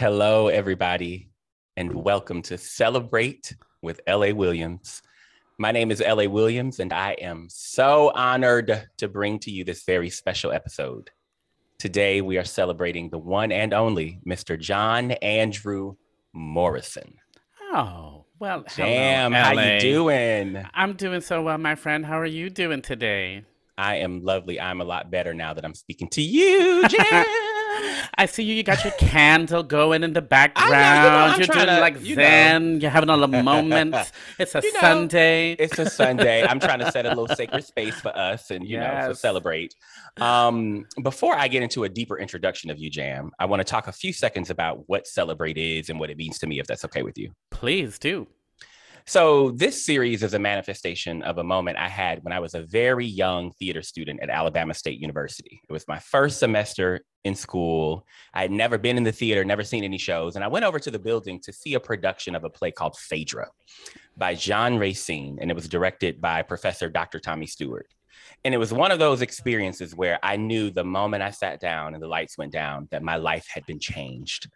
Hello, everybody, and welcome to Celebrate with L.A. Williams. My name is L.A. Williams, and I am so honored to bring to you this very special episode. Today, we are celebrating the one and only Mr. John-Andrew Morrison. Oh, well, hello, Jam, how you LA. doing? I'm doing so well, my friend. How are you doing today? I am lovely. I'm a lot better now that I'm speaking to you, Jam. I see you. You got your candle going in the I know, you know, background. I'm You're trying doing to, like Zen. You're having a little moment. It's a you know, Sunday. it's a Sunday. I'm trying to set a little sacred space for us and, so Yes. celebrate. Before I get into a deeper introduction of you, Jam, I want to talk a few seconds about what Celebrate is and what it means to me, if that's okay with you. Please do. So this series is a manifestation of a moment I had when I was a very young theater student at Alabama State University. It was my first semester in school. I had never been in the theater, never seen any shows. And I went over to the building to see a production of a play called Phaedra by John Racine. And it was directed by Professor Dr. Tommy Stewart. And it was one of those experiences where I knew the moment I sat down and the lights went down that my life had been changed.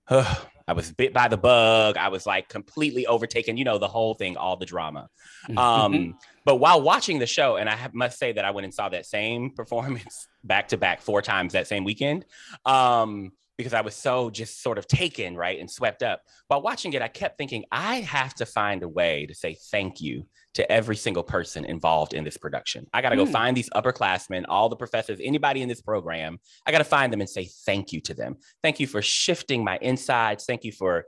I was bit by the bug. I was like completely overtaken, the whole thing, all the drama. But while watching the show, and must say that I went and saw that same performance back to back 4 times that same weekend, because I was so just sort of taken, right, and swept up. While watching it, I kept thinking, I have to find a way to say thank you to every single person involved in this production. I got to go find these upperclassmen, all the professors, anybody in this program. I got to find them and say thank you to them. Thank you for shifting my insides. Thank you for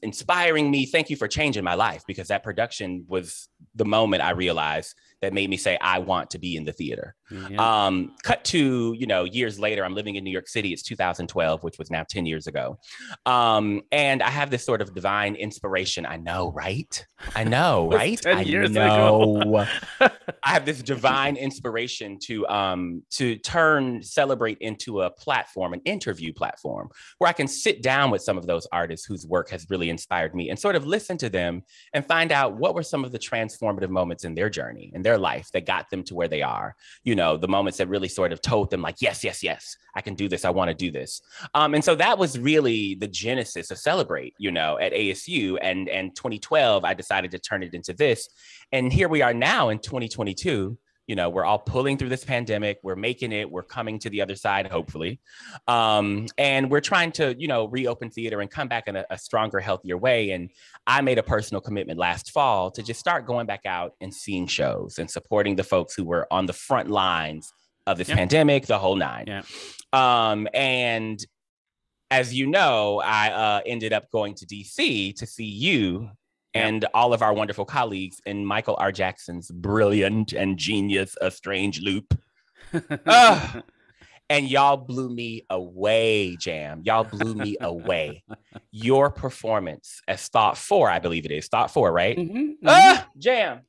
inspiring me. Thank you for changing my life, because that production was the moment I realized that made me say, I want to be in the theater. Yeah. Cut to, years later, I'm living in New York City. It's 2012, which was now 10 years ago. And I have this sort of divine inspiration. I know, right? I know, right? 10 years know. ago. I have this divine inspiration to turn Celebrate into a platform, an interview platform, where I can sit down with some of those artists whose work has really inspired me and sort of listen to them and find out what were some of the transformative moments in their journey, in their life, that got them to where they are. The moments that really sort of told them like, yes, yes, yes, I can do this. I want to do this. And so that was really the genesis of Celebrate, at ASU. And 2012, I decided to turn it into this. And here we are now in 2022. We're all pulling through this pandemic. We're making it. We're coming to the other side, hopefully. And we're trying to, reopen theater and come back in a stronger, healthier way. And I made a personal commitment last fall to just start going back out and seeing shows and supporting the folks who were on the front lines of this pandemic, the whole nine. Yeah. And as you know, I ended up going to DC to see you and all of our wonderful colleagues in Michael R. Jackson's brilliant and genius A Strange Loop. And y'all blew me away, Jam. Y'all blew me away. Your performance as Thought 4, I believe it is. Thought 4, right? Jam.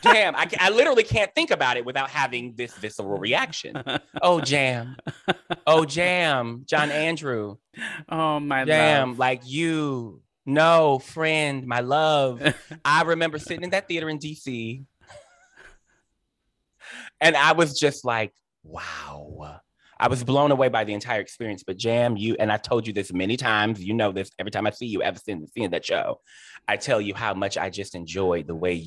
Jam. I literally can't think about it without having this visceral reaction. Oh, Jam. Oh, Jam. John-Andrew. Oh, my Jam, love. like you. No, friend, my love. I remember sitting in that theater in DC. And I was just like, wow. I was blown away by the entire experience. But Jam, and I've told you this many times, this every time I see you ever since seeing that show, I tell you how much I just enjoyed the way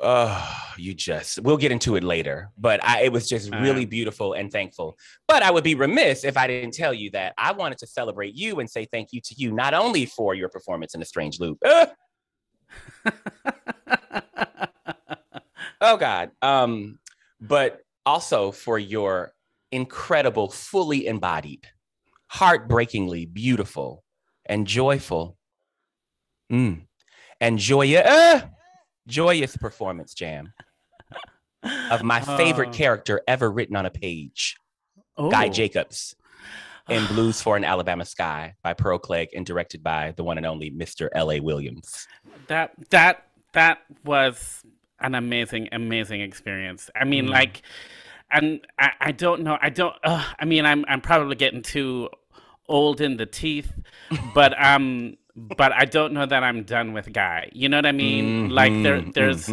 we'll get into it later, but it was just really beautiful and thankful. But I would be remiss if I didn't tell you that I wanted to celebrate you and say thank you to you, not only for your performance in A Strange Loop. Oh God. But also for your incredible, fully embodied, heartbreakingly beautiful and joyful, and joyous performance, Jam, of my favorite character ever written on a page, Guy Jacobs, in Blues for an Alabama Sky by Pearl Clegg and directed by the one and only Mr. L.A. Williams. That was an amazing experience. I mean, and I don't know. I'm probably getting too old in the teeth, but I don't know that I'm done with Guy. You know what I mean? There's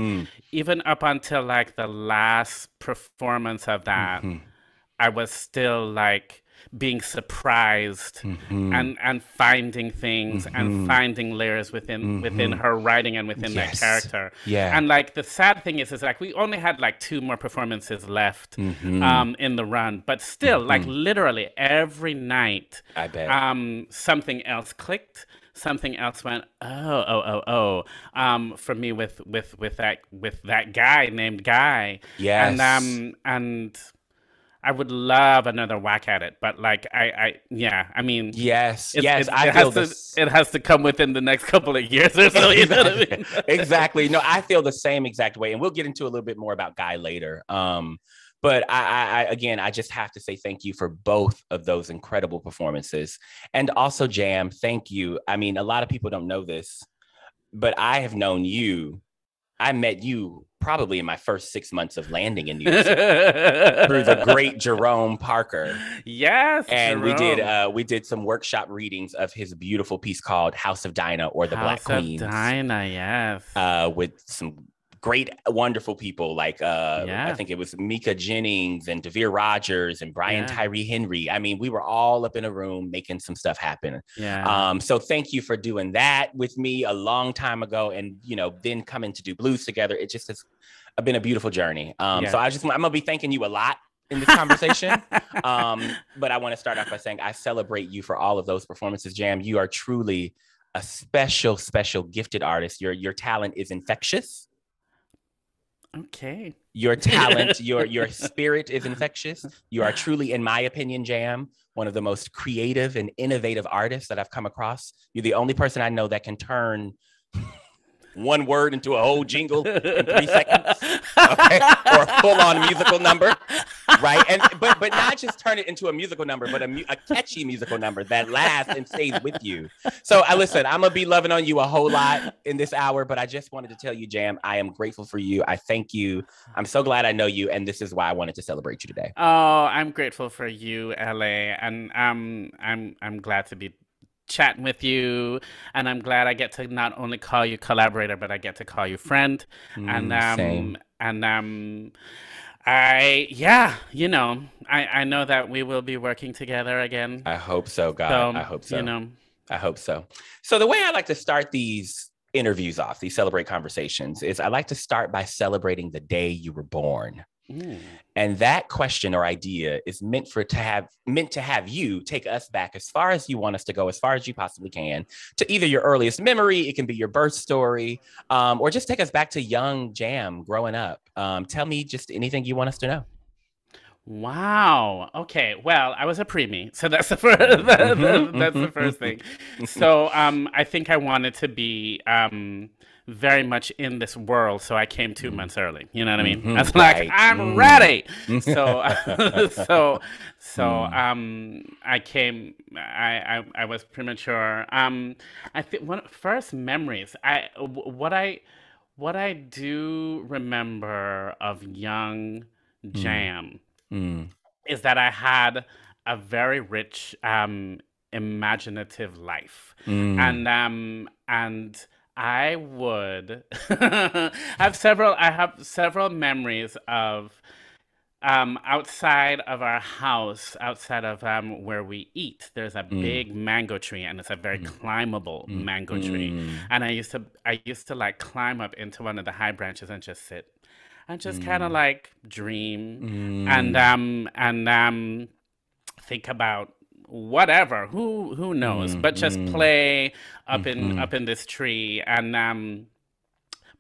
even up until like the last performance of that, I was still like being surprised and finding things and finding layers within her writing and within that character. Yeah. And like the sad thing is like we only had like 2 more performances left in the run, but still like literally every night I bet something else clicked. Something else went for me with that guy named Guy. Yes. And I would love another whack at it, but like I mean, yes, it has to come within the next couple of years or so. You know what I mean? Exactly. No, I feel the same exact way, and we'll get into a little bit more about Guy later. But I again, I just have to say thank you for both of those incredible performances, and also Jam, thank you. I mean, a lot of people don't know this, but I have known you. I met you probably in my first 6 months of landing in New York City through the great Jerome Parker. Yes, and Jerome. we did some workshop readings of his beautiful piece called House of Dinah or the Black Queens. House of Dinah, yes. With some great, wonderful people like I think it was Mika Jennings and Devere Rogers and Brian Tyree Henry. I mean, we were all up in a room making some stuff happen. Yeah. So thank you for doing that with me a long time ago, and then coming to do blues together. It just has been a beautiful journey. So I'm gonna be thanking you a lot in this conversation. But I want to start off by saying I celebrate you for all of those performances, Jam. You are truly a special, special, gifted artist. Your talent is infectious. Okay. Your talent, your spirit is infectious. You are truly, in my opinion, Jam, one of the most creative and innovative artists that I've come across. You're the only person I know that can turn one word into a whole jingle in 3 seconds, okay? Or a full-on musical number, right? And but not just turn it into a musical number, but a catchy musical number that lasts and stays with you. So listen, I'm gonna be loving on you a whole lot in this hour, but I just wanted to tell you, Jam, I am grateful for you. I thank you. I'm so glad I know you, and this is why I wanted to celebrate you today. Oh, I'm grateful for you, LA, and I'm glad to be chatting with you, and I'm glad I get to not only call you collaborator, but I get to call you friend. Same. And I know that we will be working together again. I hope so, God. I hope so. I hope so. So the way I like to start these interviews off, these Celebrate conversations, is I like to start by celebrating the day you were born. And that question or idea is meant to have you take us back as far as you want us to go, as far as you possibly can, to either your earliest memory, it can be your birth story, or just take us back to young Jam growing up. Tell me just anything you want us to know. Wow. Okay. Well, I was a preemie, so that's the first. That's the first thing. So, I think I wanted to be very much in this world, so I came 2 months early. You know what I mean? I was like, I'm ready. So, I came. I was premature. I think first memories. What I do remember of young Jam. Is that I had a very rich, imaginative life, and I would have several. I have several memories of outside of our house, outside of where we eat. There's a big mango tree, and it's a very climbable mango tree. And I used to like climb up into one of the high branches and just sit. And just kind of like dream and think about whatever, who knows, but just play up in this tree, and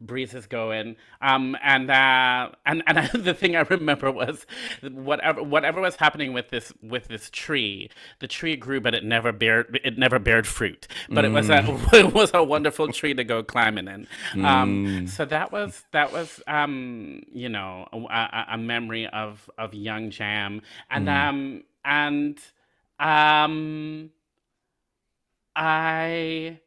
breeze is going, and the thing I remember was whatever was happening with this tree. The tree grew, but it never bared fruit. But it was a wonderful tree to go climbing in. So that was a memory of young Jam, and I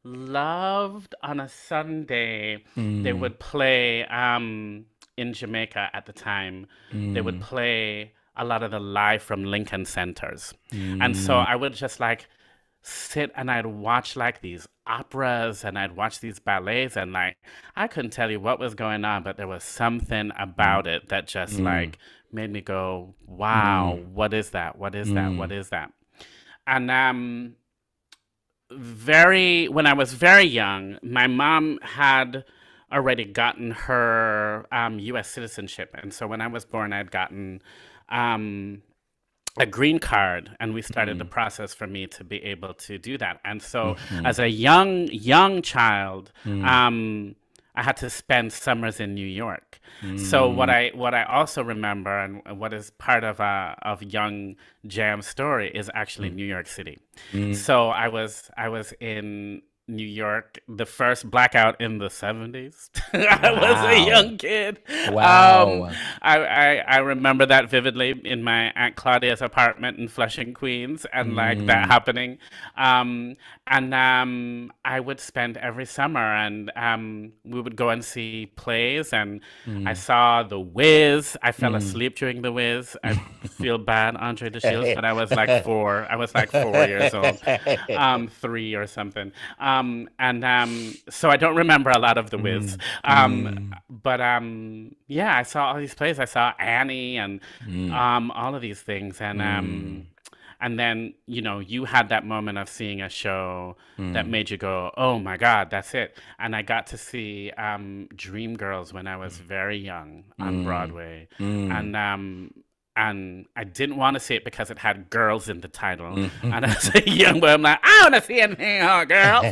loved on a Sunday they would play in Jamaica at the time. They would play a lot of the live from Lincoln centers, and so I would just like sit and I'd watch like these operas and I'd watch these ballets and like I couldn't tell you what was going on, but there was something about it that just like made me go, wow, what is that? What is that? What is that? And when I was very young, my mom had already gotten her U.S. citizenship, and so when I was born, I'd gotten a green card, and we started the process for me to be able to do that. And so, as a young child, I had to spend summers in New York. So what I also remember, and what is part of young Jam's story, is actually New York City. So I was in New York, the first blackout in the 70s. I was a young kid. Wow. I remember that vividly in my Aunt Claudia's apartment in Flushing, Queens, and like that happening. I would spend every summer, and we would go and see plays, and I saw The Wiz. I fell asleep during The Wiz. I feel bad, Andre de Shields, but I was like 4. I was like 4 years old, 3 or something. So I don't remember a lot of The Wiz. But yeah, I saw all these plays. I saw Annie and all of these things. And then, you know, you had that moment of seeing a show that made you go, oh my God, that's it. And I got to see Dreamgirls when I was very young on Broadway. And I didn't want to see it because it had girls in the title. And as a young boy, I'm like, I want to see anything about girls.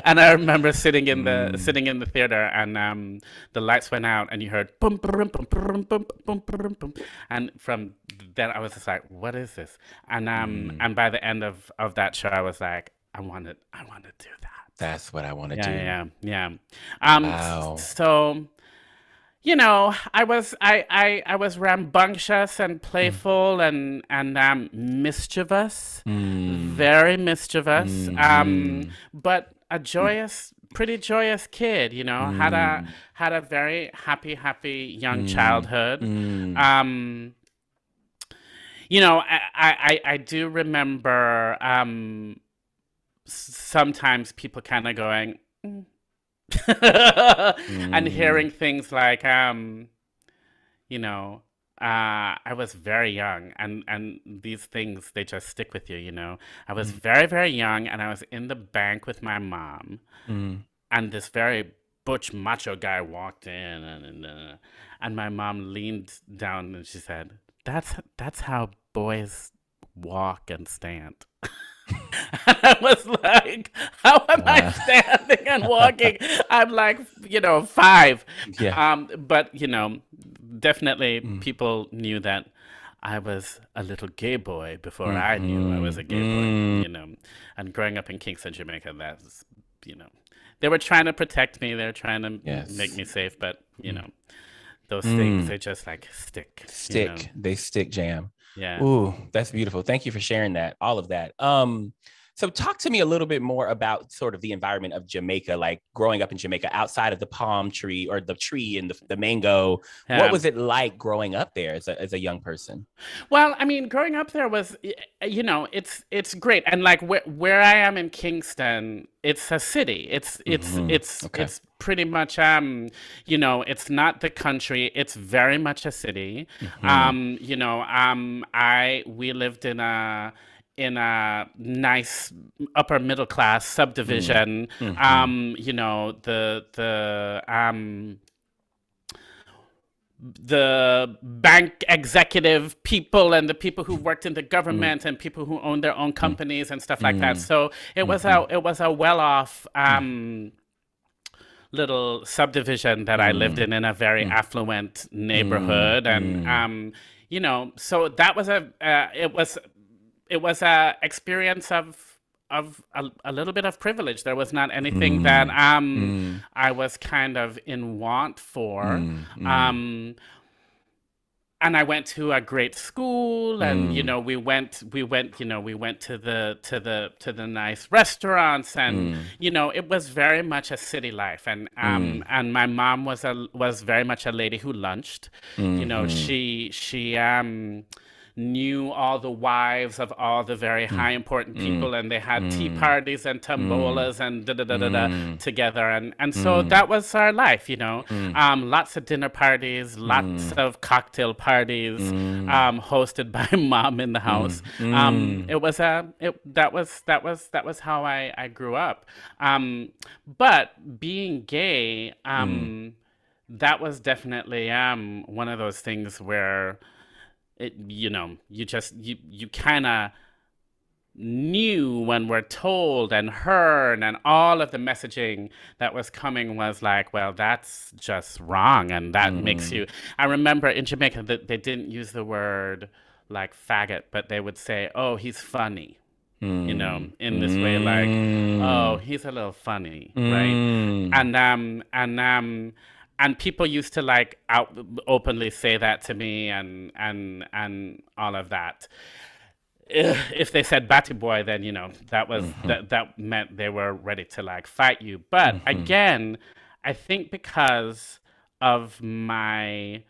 And I remember sitting in the theater, and the lights went out, and you heard boom, boom, boom, boom, boom, boom, boom, boom. And from then I was just like, what is this? And by the end of that show, I was like, I want to do that. That's what I want to do. Yeah. Wow. So, you know, I was rambunctious and playful and mischievous, very mischievous, but a pretty joyous kid. You know, had a very happy young childhood. You know, I do remember sometimes people kind of going. And hearing things like, you know, I was very young, and these things, they just stick with you, you know. I was very, very young, and I was in the bank with my mom, and this very butch macho guy walked in, and my mom leaned down and she said, that's how boys walk and stand. And I was like, how am I standing and walking? I'm like, you know, 5. Yeah. But, you know, definitely people knew that I was a little gay boy before I knew I was a gay boy, you know. And growing up in Kingston, Jamaica, that's, you know, they were trying to protect me. They were trying to make me safe. But, you know, those things, they just like stick. You know? They stick, Jam. Yeah. Ooh, that's beautiful. Thank you for sharing that, all of that. So talk to me a little bit more about sort of the environment of Jamaica, like growing up in Jamaica outside of the palm tree or the tree and the mango. What was it like growing up there as a young person? Well, I mean, growing up there was, you know, it's great. And like where I am in Kingston, it's a city. It's pretty much, you know, it's not the country. It's very much a city. You know, we lived in a nice upper middle class subdivision. You know, the bank executive people and the people who worked in the government and people who owned their own companies and stuff like that. So it was a well-off little subdivision that I lived in a very affluent neighborhood. And you know, so that was it was a experience of a little bit of privilege. There was not anything that I was kind of in want for. And I went to a great school, and you know, we went to the nice restaurants, and you know, it was very much a city life. And my mom was very much a lady who lunched. You know, knew all the wives of all the very high important people, and they had tea parties and tombolas and da da da da da together, and so that was our life, you know. Lots of dinner parties, lots of cocktail parties, hosted by mom in the house. It was that was how I grew up. But being gay, that was definitely one of those things where you know, you kind of knew when we're told and heard, and all of the messaging that was coming was like, well, that's just wrong, and that makes you. I remember in Jamaica that they didn't use the word like faggot, but they would say, oh, he's funny, you know, in this way, like, oh, he's a little funny, right? And people used to like openly say that to me, and all of that. If they said "batty boy," then, you know, that was that meant they were ready to like fight you. But again, I think because of my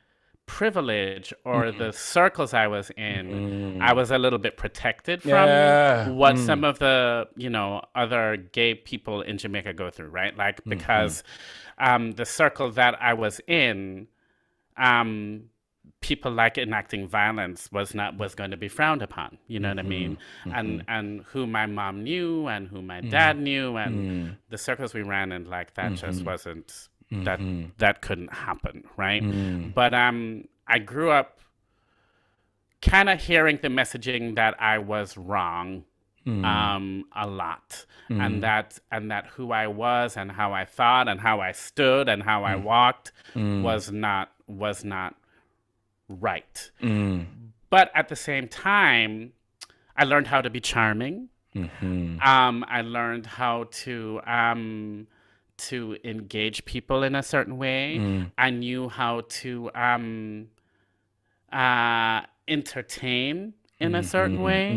privilege or the circles I was in, I was a little bit protected from what some of the, you know, other gay people in Jamaica go through, right? Like, because the circle that I was in, people like enacting violence was going to be frowned upon, you know what I mean? And who my mom knew and who my dad knew, and the circles we ran in, like, that just wasn't, that couldn't happen, right? But I grew up kind of hearing the messaging that I was wrong a lot, and that who I was and how I thought and how I stood and how I walked was not right. But at the same time, I learned how to be charming. I learned how to engage people in a certain way. I knew how to entertain in a certain way.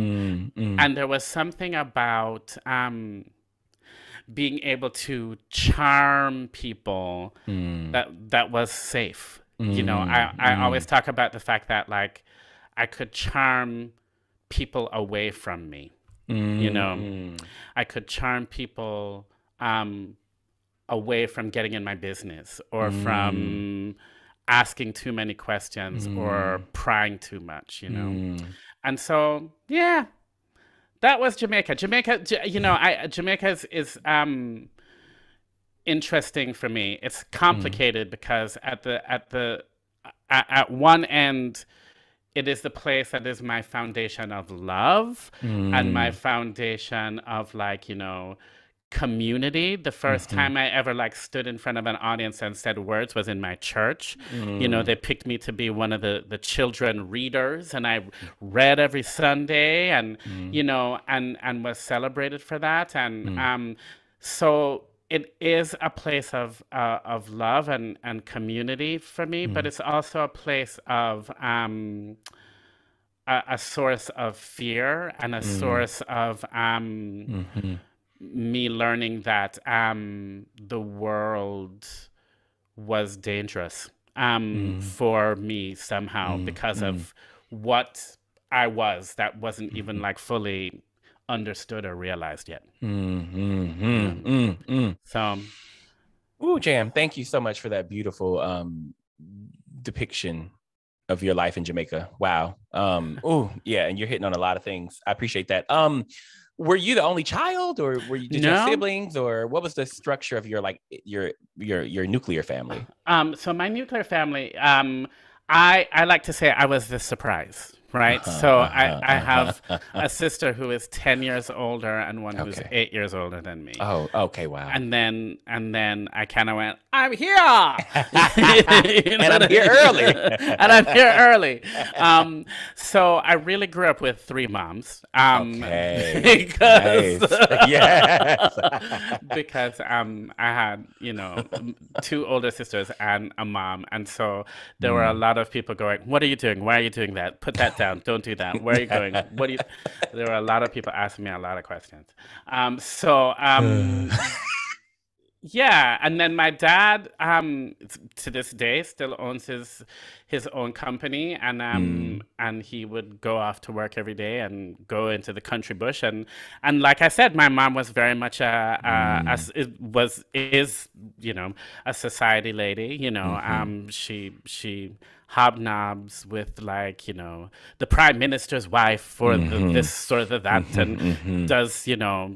And there was something about being able to charm people that was safe. You know, I always talk about the fact that, like, I could charm people away from me. You know, I could charm people away from getting in my business, or from asking too many questions, or prying too much, you know. And so, yeah, that was Jamaica. You know, Jamaica is interesting for me. It's complicated because at one end, it is the place that is my foundation of love and my foundation of, like, you know, community. The first time I ever, like, stood in front of an audience and said words was in my church. You know, they picked me to be one of the children readers, and I read every Sunday, and you know, and was celebrated for that. And so it is a place of love and community for me, but it's also a place of a source of fear, and a source of me learning that the world was dangerous for me somehow, because of what I was that wasn't even, like, fully understood or realized yet. So, ooh, Jam, thank you so much for that beautiful depiction of your life in Jamaica. Wow. Oh, yeah, and you're hitting on a lot of things. I appreciate that. Were you the only child, or did you have siblings, or what was the structure of your, like, your nuclear family? So my nuclear family, I like to say I was the surprise. Right. So I have a sister who is 10 years older and one who's 8 years older than me. Oh, okay. Wow. And then I kind of went, I'm here. And I'm here early. And I'm here early. So I really grew up with three moms. Because, yes. Because I had, you know, two older sisters and a mom. And so there were a lot of people going, what are you doing? Why are you doing that? Put that down. Don't do that. Where are you going? What do you? There were a lot of people asking me a lot of questions. Yeah, and then my dad, to this day, still owns his own company, Mm, and he would go off to work every day and go into the country bush, and like I said, my mom was very much mm, it was is a society lady. mm-hmm, She hobnobs with like the prime minister's wife for mm-hmm, this or that, and mm-hmm, mm-hmm. does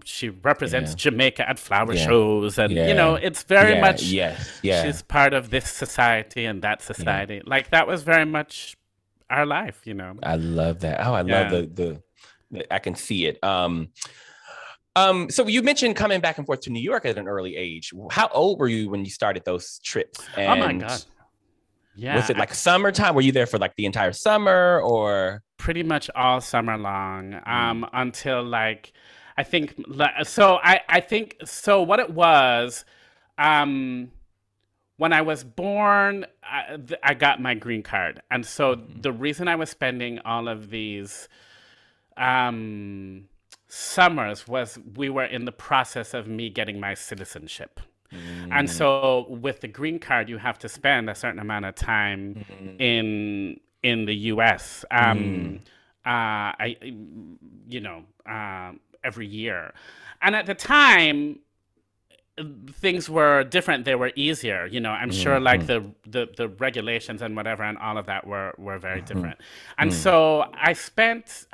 she represents Yeah, Jamaica at flower yeah, shows, and yeah, it's very yeah, much yes, yeah, she's part of this society and that yeah. society. Like that was very much our life. I love that. Oh, I love Yeah. I can see it. So you mentioned coming back and forth to New York at an early age. How old were you when you started those trips? Oh my And God. was Yeah. it like summertime? Were you there for like the entire summer or? Pretty much all summer long, Mm, until like I think so. I think so. What it was, um, when I was born, I got my green card, and so mhm, the reason I was spending all of these um, summers was we were in the process of me getting my citizenship. And mm, so with the green card, you have to spend a certain amount of time mm, in the U.S. mm, I you know every year, and at the time things were different. They were easier. I'm sure like mhm, the regulations and whatever and all of that were very mhm, different. And mm. so I spent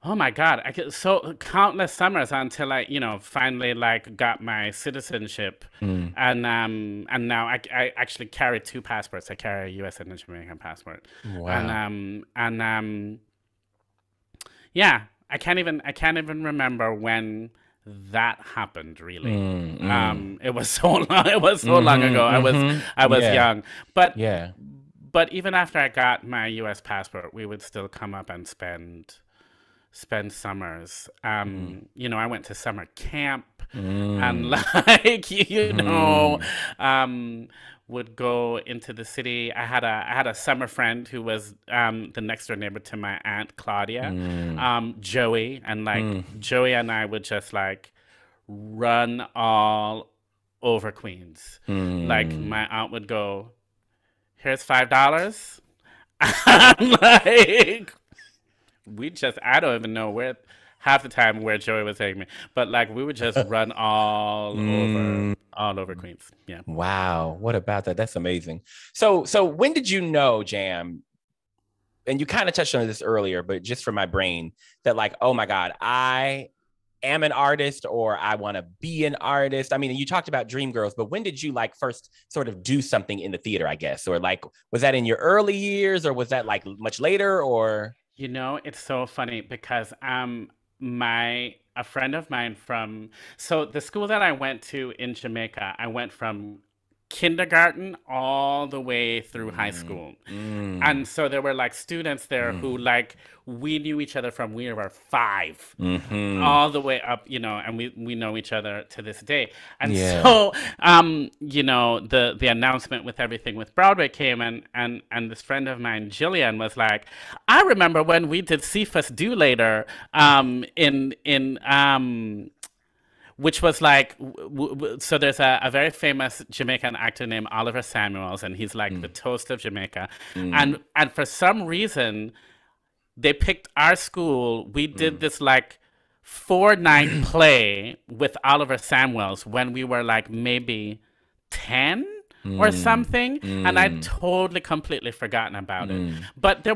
oh my God, I could, so countless summers until I, finally like got my citizenship, Mm. and now I actually carry two passports. I carry a U.S. and a Jamaican passport, and Wow. yeah, I can't even remember when that happened really. Mm, mm. It was so long. It was so long ago. Mm-hmm, I was mm-hmm. I was Yeah, young, but yeah. even after I got my U.S. passport, we would still come up and spend summers. Mm, I went to summer camp and mm, like mm, um, would go into the city. I had a summer friend who was the next door neighbor to my aunt Claudia, mm, Joey, and like mm, Joey and I would just like run all over Queens. Like mm. my aunt would go, "Here's $5." Like I don't even know where half the time where Joey was taking me, but like we would just run Mm. all over Queens. Yeah. Wow. What about that? That's amazing. So when did you know, Jam? And you kind of touched on this earlier, but just for my brain, that like, oh my God, I am an artist or I want to be an artist. I mean, you talked about Dreamgirls, but when did you like first sort of do something in the theater, I guess? Or like, was that in your early years or was that like much later or? It's so funny because my a friend of mine from so the school that I went to in Jamaica, I went from kindergarten all the way through high Mm, school. mm, And so there were like students there who mm, like we knew each other from we were 5 mm-hmm. all the way up, and we know each other to this day. And Yeah. so, the announcement with everything with Broadway came, and this friend of mine, Jillian, was like, I remember when we did Cephas Do Later, in which was like so there's a very famous Jamaican actor named Oliver Samuels, and he's like the Mm, toast of Jamaica, mm, and for some reason they picked our school. We did mm. this like 4-night play with Oliver Samuels when we were like maybe 10 or Mm, something, and I'd mm, totally completely forgotten about it. mm, But there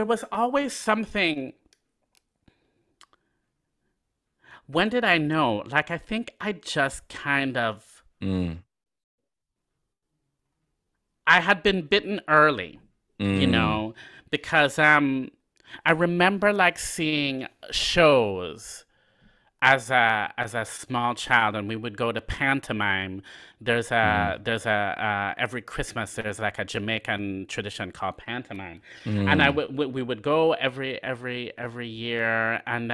was always something. When did I know? Like I think I just kind of mm, I had been bitten early, you mm, know, because I remember like seeing shows as a small child, and we would go to pantomime. mm, Every Christmas there's like a Jamaican tradition called pantomime, and mm, we would go every year, and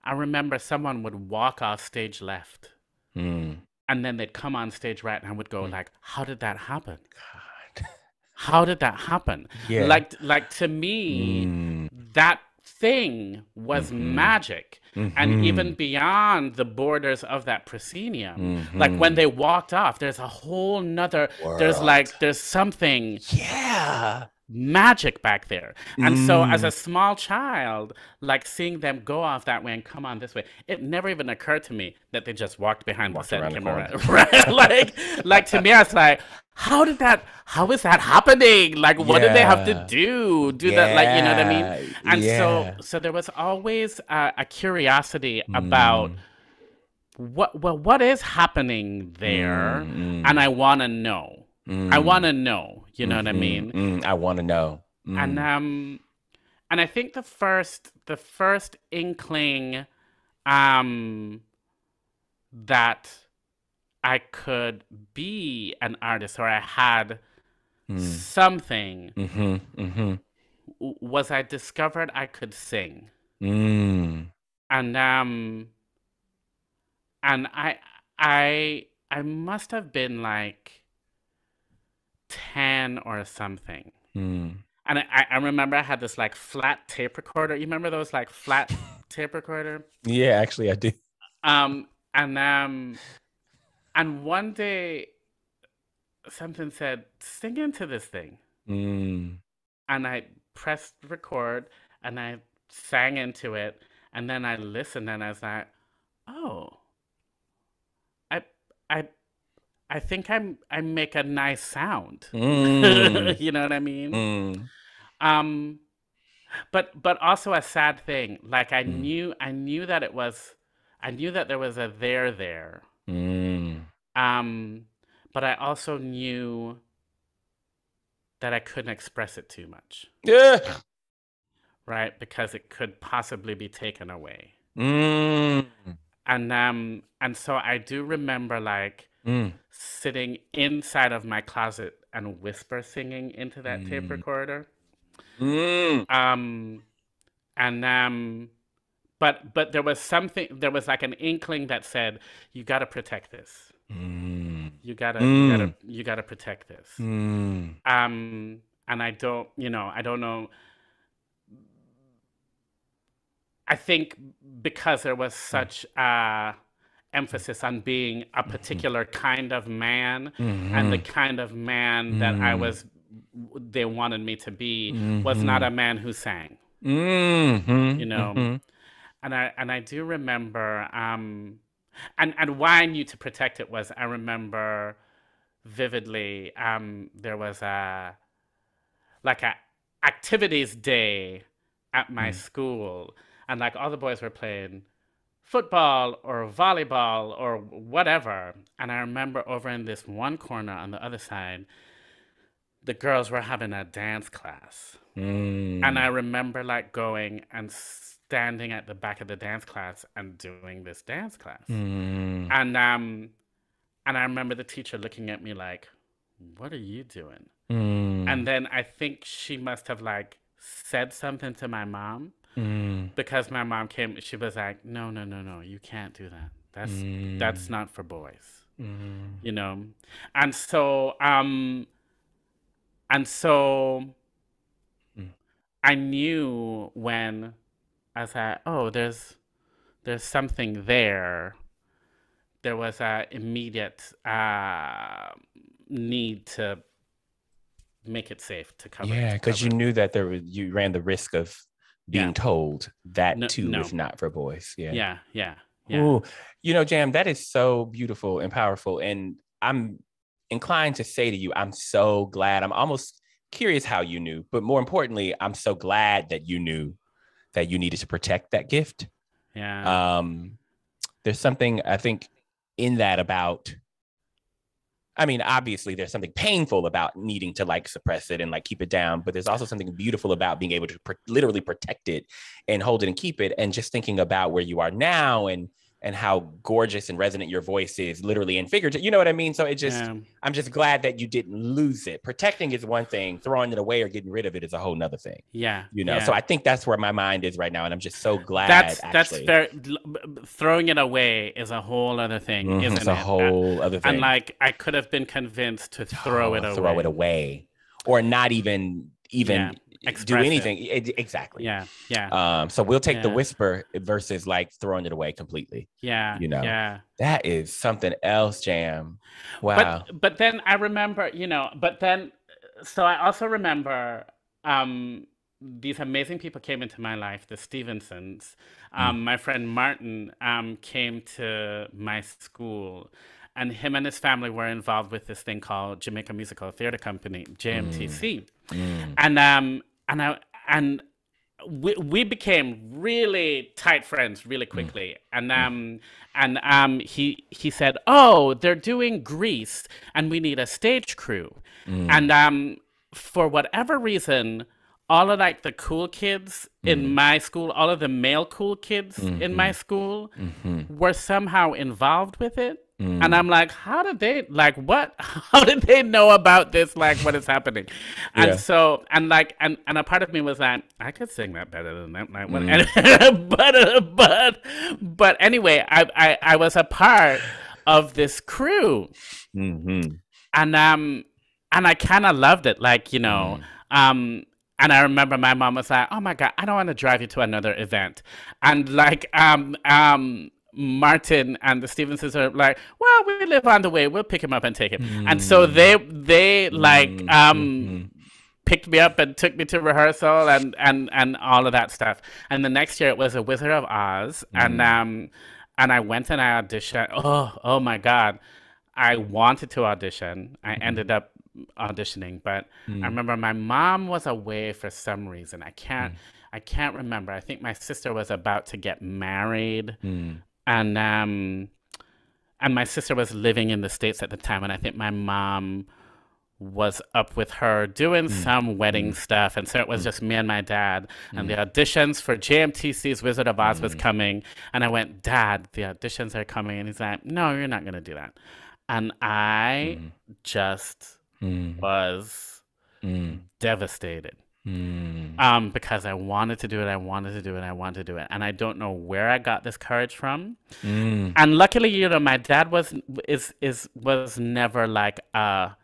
I remember someone would walk off stage left, mm. and then they'd come on stage right, and I would go Mm. like, how did that happen? God. How did that happen? Yeah. Like to me, Mm, that thing was magic. And even beyond the borders of that proscenium, like when they walked off, there's a whole nother, there's something magic back there. And so as a small child, like seeing them go off that way and come on this way, it never even occurred to me that they just walked behind the set and came around. Right? like to me, I was like, how is that happening? Like, what did they have to do that? Like, you know what I mean? And so there was always a curiosity about what is happening there, and I want to know. I want to know, you know what I mean? I want to know. And I think the first inkling that I could be an artist, or I had something, was I discovered I could sing. And I must have been like 10 or something. And I remember I had this like flat tape recorder. You remember those like flat tape recorder? Yeah, actually I do. And one day something said, sing into this thing. And I pressed record and I sang into it, and then I listened and I was like, oh, I think I make a nice sound. You know what I mean? But also a sad thing. Like I knew that there was a there. But I also knew that I couldn't express it too much. Yeah. Right? Because it could possibly be taken away. And so I do remember like sitting inside of my closet and whisper singing into that tape recorder. But there was like an inkling that said, you got to protect this. You gotta protect this. And I don't know. I think because there was such emphasis on being a particular kind of man, and the kind of man that they wanted me to be was not a man who sang. You know, and I do remember, and why I knew to protect it was, I remember vividly, there was a activities day at my school, and like all the boys were playing football or volleyball or whatever. And I remember over in this one corner on the other side, the girls were having a dance class. And I remember like going and standing at the back of the dance class and doing this dance class. And I remember the teacher looking at me like, what are you doing? And then I think she must have like said something to my mom. Because my mom came, she was like, no, you can't do that. That's not for boys. You know? And so I knew when I was like, oh, there's something there. There was an immediate need to make it safe to cover. Yeah, because you knew that you ran the risk of being told that is not for boys. Yeah. Ooh, you know, Jam, that is so beautiful and powerful. And I'm inclined to say to you, I'm so glad. I'm almost curious how you knew, but more importantly, I'm so glad that you knew that you needed to protect that gift. Yeah. There's something I think in that about, I mean, obviously there's something painful about needing to like suppress it and like keep it down, but there's also something beautiful about being able to literally protect it and hold it and keep it. And just thinking about where you are now and how gorgeous and resonant your voice is, literally and figuratively, you know what I mean? So I'm just glad that you didn't lose it. Protecting is one thing, throwing it away or getting rid of it is a whole nother thing. Yeah. You know, so I think that's where my mind is right now. And I'm just so glad. That's very, throwing it away is a whole other thing, isn't it? It's a whole other thing. And like, I could have been convinced to throw it away. Or not even even do anything. Exactly. Yeah. So we'll take the whisper versus like throwing it away completely. Yeah. You know, yeah. That is something else, Jam. Wow. But then I remember, so I also remember these amazing people came into my life, the Stevensons. My friend Martin came to my school, and him and his family were involved with this thing called Jamaica Musical Theater Company, JMTC. And we became really tight friends really quickly. And he said, "Oh, they're doing Grease, and we need a stage crew." And for whatever reason, all of like the cool kids in my school, all of the male cool kids in my school were somehow involved with it. And I'm like, how did they know about this? Like, what is happening? And so, and a part of me was like, I could sing that better than that. Like, but anyway, I was a part of this crew. And I kind of loved it. Like, and I remember my mom was like, "Oh my God, I don't want to drive you to another event." And like, Martin and the Stevensons are like, "Well, we live on the way. We'll pick him up and take him." And so they picked me up and took me to rehearsal and all of that stuff. And the next year it was a Wizard of Oz, and I went and I auditioned. Oh my God, I wanted to audition. I ended up auditioning, but I remember my mom was away for some reason. I can't remember. I think my sister was about to get married, and my sister was living in the States at the time, and I think my mom was up with her doing some wedding stuff, and so it was just me and my dad, and the auditions for JMTC's Wizard of Oz was coming, and I went, "Dad, the auditions are coming," and he's like, "No, you're not gonna do that," and I just was devastated because I wanted to do it. And I don't know where I got this courage from. And luckily, my dad was never like a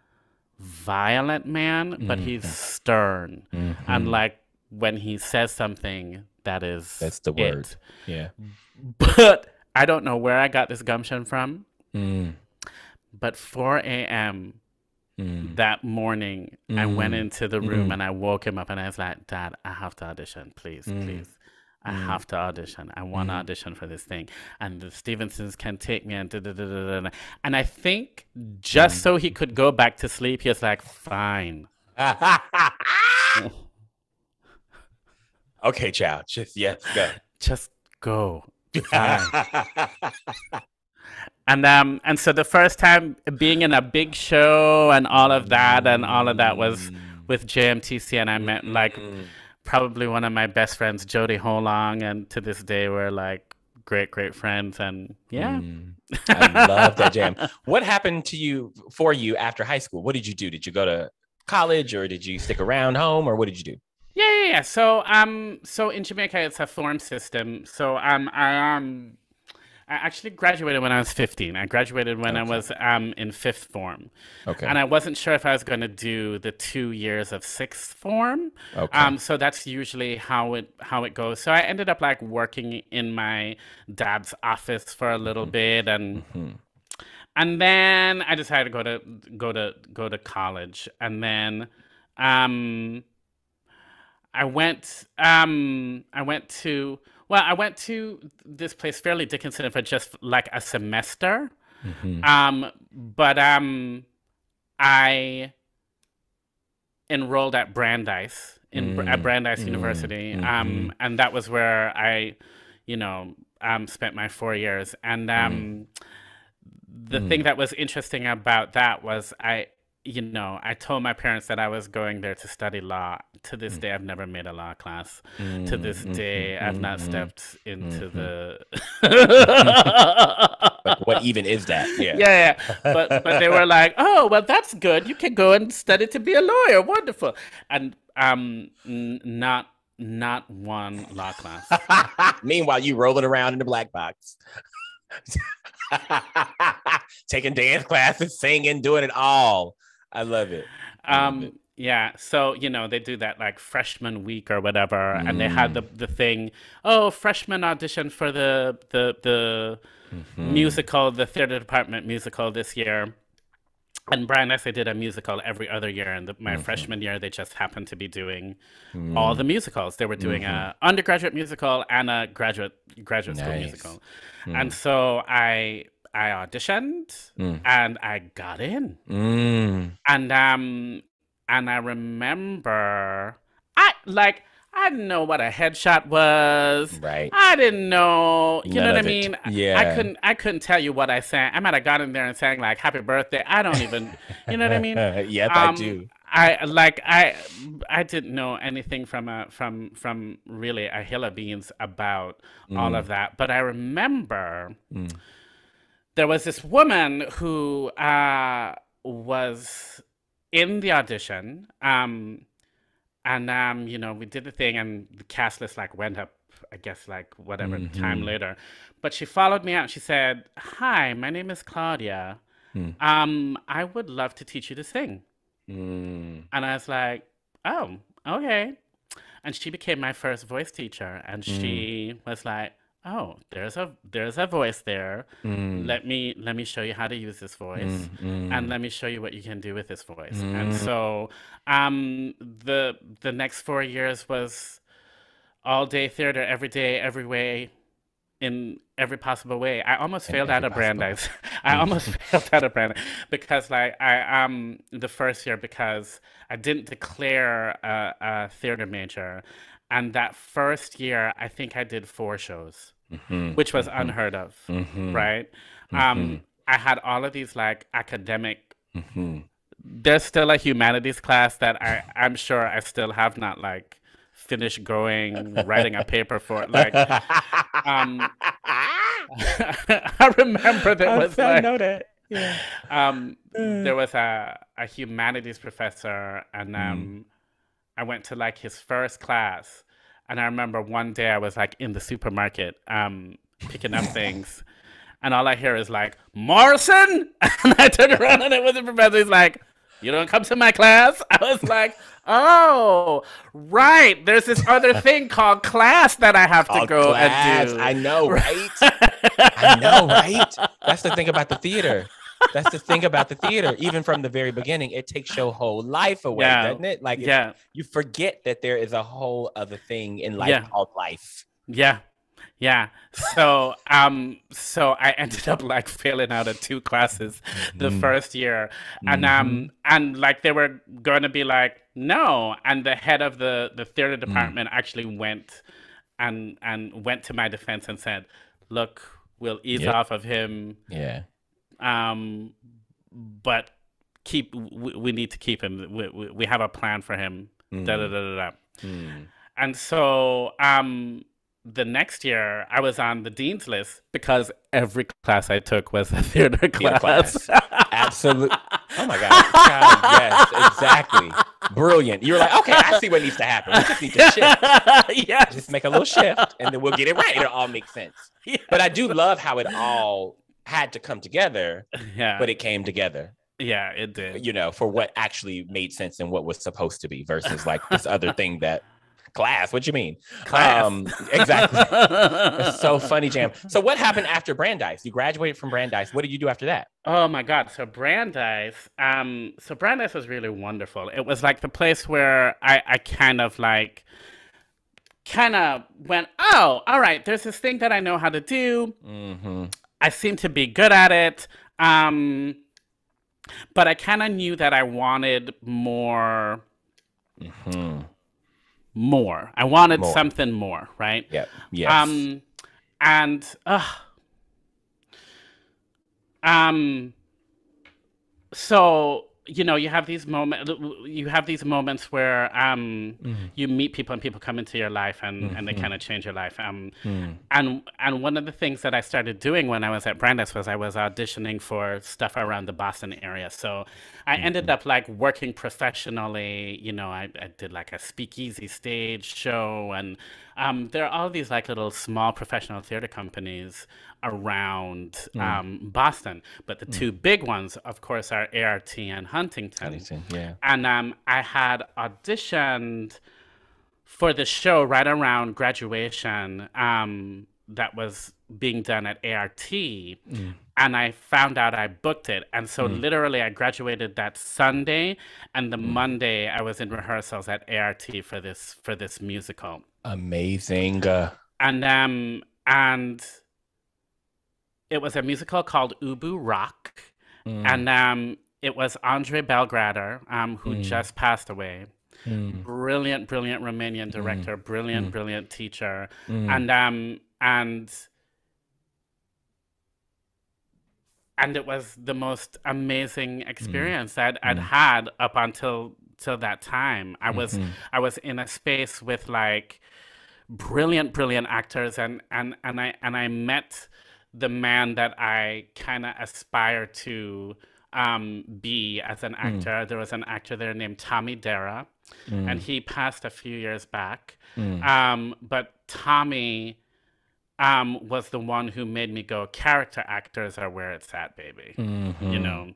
violent man, but he's stern. And like when he says something, that's the word. Yeah. But I don't know where I got this gumption from. But 4 a.m. that morning, I went into the room and I woke him up and I was like, "Dad, I have to audition, please. I have to audition. I want to audition for this thing. And the Stevensons can take me and da-da-da-da-da." And I think just so he could go back to sleep, he was like, "Fine." Okay, child. Go. Just go. Fine. And so the first time being in a big show and all of that was with JMTC, and I met like probably one of my best friends, Jody Holong, and to this day we're like great friends. And I love that, Jam. What happened for you after high school? What did you do? Did you go to college, or did you stick around home, or what did you do? Yeah. So in Jamaica it's a form system. So I actually graduated when I was 15. I graduated when I was in fifth form. Okay. And I wasn't sure if I was going to do the 2 years of sixth form. Okay. So that's usually how it goes. So I ended up like working in my dad's office for a little bit, and then I decided to go to college, and then I went to this place, Fairleigh Dickinson, for just like a semester. But I enrolled at Brandeis at Brandeis University, and that was where I, spent my 4 years. And the thing that was interesting about that was I told my parents that I was going there to study law. To this day, I've never made a law class. To this day, I've not stepped into the... But what even is that? Yeah. But they were like, "Oh, well, that's good. You can go and study to be a lawyer. Wonderful." And not one law class. Meanwhile, you rolling around in the black box. Taking dance classes, singing, doing it all. I love it. Yeah, so they do that like freshman week or whatever, and they had Mm. the thing, oh, freshman audition for the Mhm. musical, the theater department musical this year. And Brandeis, they did a musical every other year, and my Mhm. freshman year, they just happened to be doing all the Mm. musicals. They were doing Mhm. a undergraduate musical and a graduate school Nice. musical, and Mm. so I auditioned Mm. and I got in. Mm. And I remember I didn't know what a headshot was. Right. I didn't know, you know None what I of it. mean? Yeah. I couldn't tell you what I sang. I might have got in there and sang like happy birthday. I don't even, you know what I mean? Yep, I Um do. I didn't know anything from really a hill of beans about all of Mm. that. But I remember Mm. there was this woman who was in the audition, and we did the thing, and the cast list like went up, I guess like whatever time Mhm. later. But she followed me out. And she said, "Hi, my name is Claudia. Mm. I would love to teach you to sing." Mm. And I was like, "Oh, okay." And she became my first voice teacher, and Mm. she was like, "Oh, there's a voice there. Mm. Let me show you how to use this voice, Mm. and Mm. let me show you what you can do with this voice." And Mm. so, the next 4 years was all day theater, every day, every way, in every possible way. I almost In failed out every of possible way. Brandeis. I almost failed out of Brandeis because like I the first year because I didn't declare a theater major, and that first year I think I did 4 shows, Mhm. which was Mhm. unheard of, Mhm. right? Mhm. I had all of these like academic. Mhm. There's still a humanities class that I'm sure I still have not like finished going writing a paper for. Like um I remember there was I like know that. Yeah. there was a humanities professor, and Mm. I went to like his first class, and I remember one day I was like in the supermarket picking up things, and all I hear is like Morrison, and I turn around and it was the professor. He's like, "You don't come to my class?" I was like, "Oh, right. There's this other thing called class that I have to Called go and class. do." I know, right? I know, right? That's the thing about the theater. That's the thing about the theater. Even from the very beginning, it takes your whole life away, Yeah, doesn't it? Like yeah, you forget that there is a whole other thing in life yeah, called life. yeah, yeah. So I ended up like failing out of 2 classes the Mm-hmm. first year, Mm-hmm. and like they were going to be like, no, and the head of the theater Mm. department actually went and went to my defense and said, "Look, we'll ease Yep. off of him, Yeah. um, but we need to keep him. We have a plan for him." Da da Mm. da da da. Mm. And so the next year I was on the dean's list because every class I took was a theater Theater class. class. Absolutely. Oh my God. God, yes, exactly. Brilliant. You were like, okay, I see what needs to happen. We just need to shift. Yes. Just make a little shift and then we'll get it right. It'll all make sense. Yeah. But I do love how it all had to come together, Yeah. but it came together, Yeah, it did. for what actually made sense and what was supposed to be versus like this other thing that class. What you mean? Class. Exactly. It's so funny, Jam. So what happened after Brandeis? You graduated from Brandeis. What did you do after that? Oh my God. So Brandeis was really wonderful. It was like the place where I kind of went, oh, all right, there's this thing that I know how to do. Mm-hmm. I seem to be good at it. But I kind of knew that I wanted more. Mm-hmm. More. I wanted More. something more, right? Yep. Yes. And so you have these moments where you meet people and people come into your life and they kind of change your life. And one of the things that I started doing when I was at Brandeis was I was auditioning for stuff around the Boston area. So I ended up like working professionally. I did like a speakeasy stage show, and There are all these like little small professional theater companies around Boston, but the two big ones, of course, are ART and Huntington. Yeah. And I had auditioned for the show right around graduation that was being done at ART. And I found out I booked it. And so literally I graduated that Sunday, and the Monday I was in rehearsals at ART for this musical. Amazing. And it was a musical called Ubu Rock. And it was Andre Belgrader, who just passed away. Brilliant Romanian director, brilliant teacher. And it was the most amazing experience I'd had up until that time. I was in a space with like brilliant actors, and I met the man that I kind of aspire to be as an actor. There was an actor there named Tommy Dara, and he passed a few years back. But Tommy was the one who made me go, character actors are where it's at, baby. You know,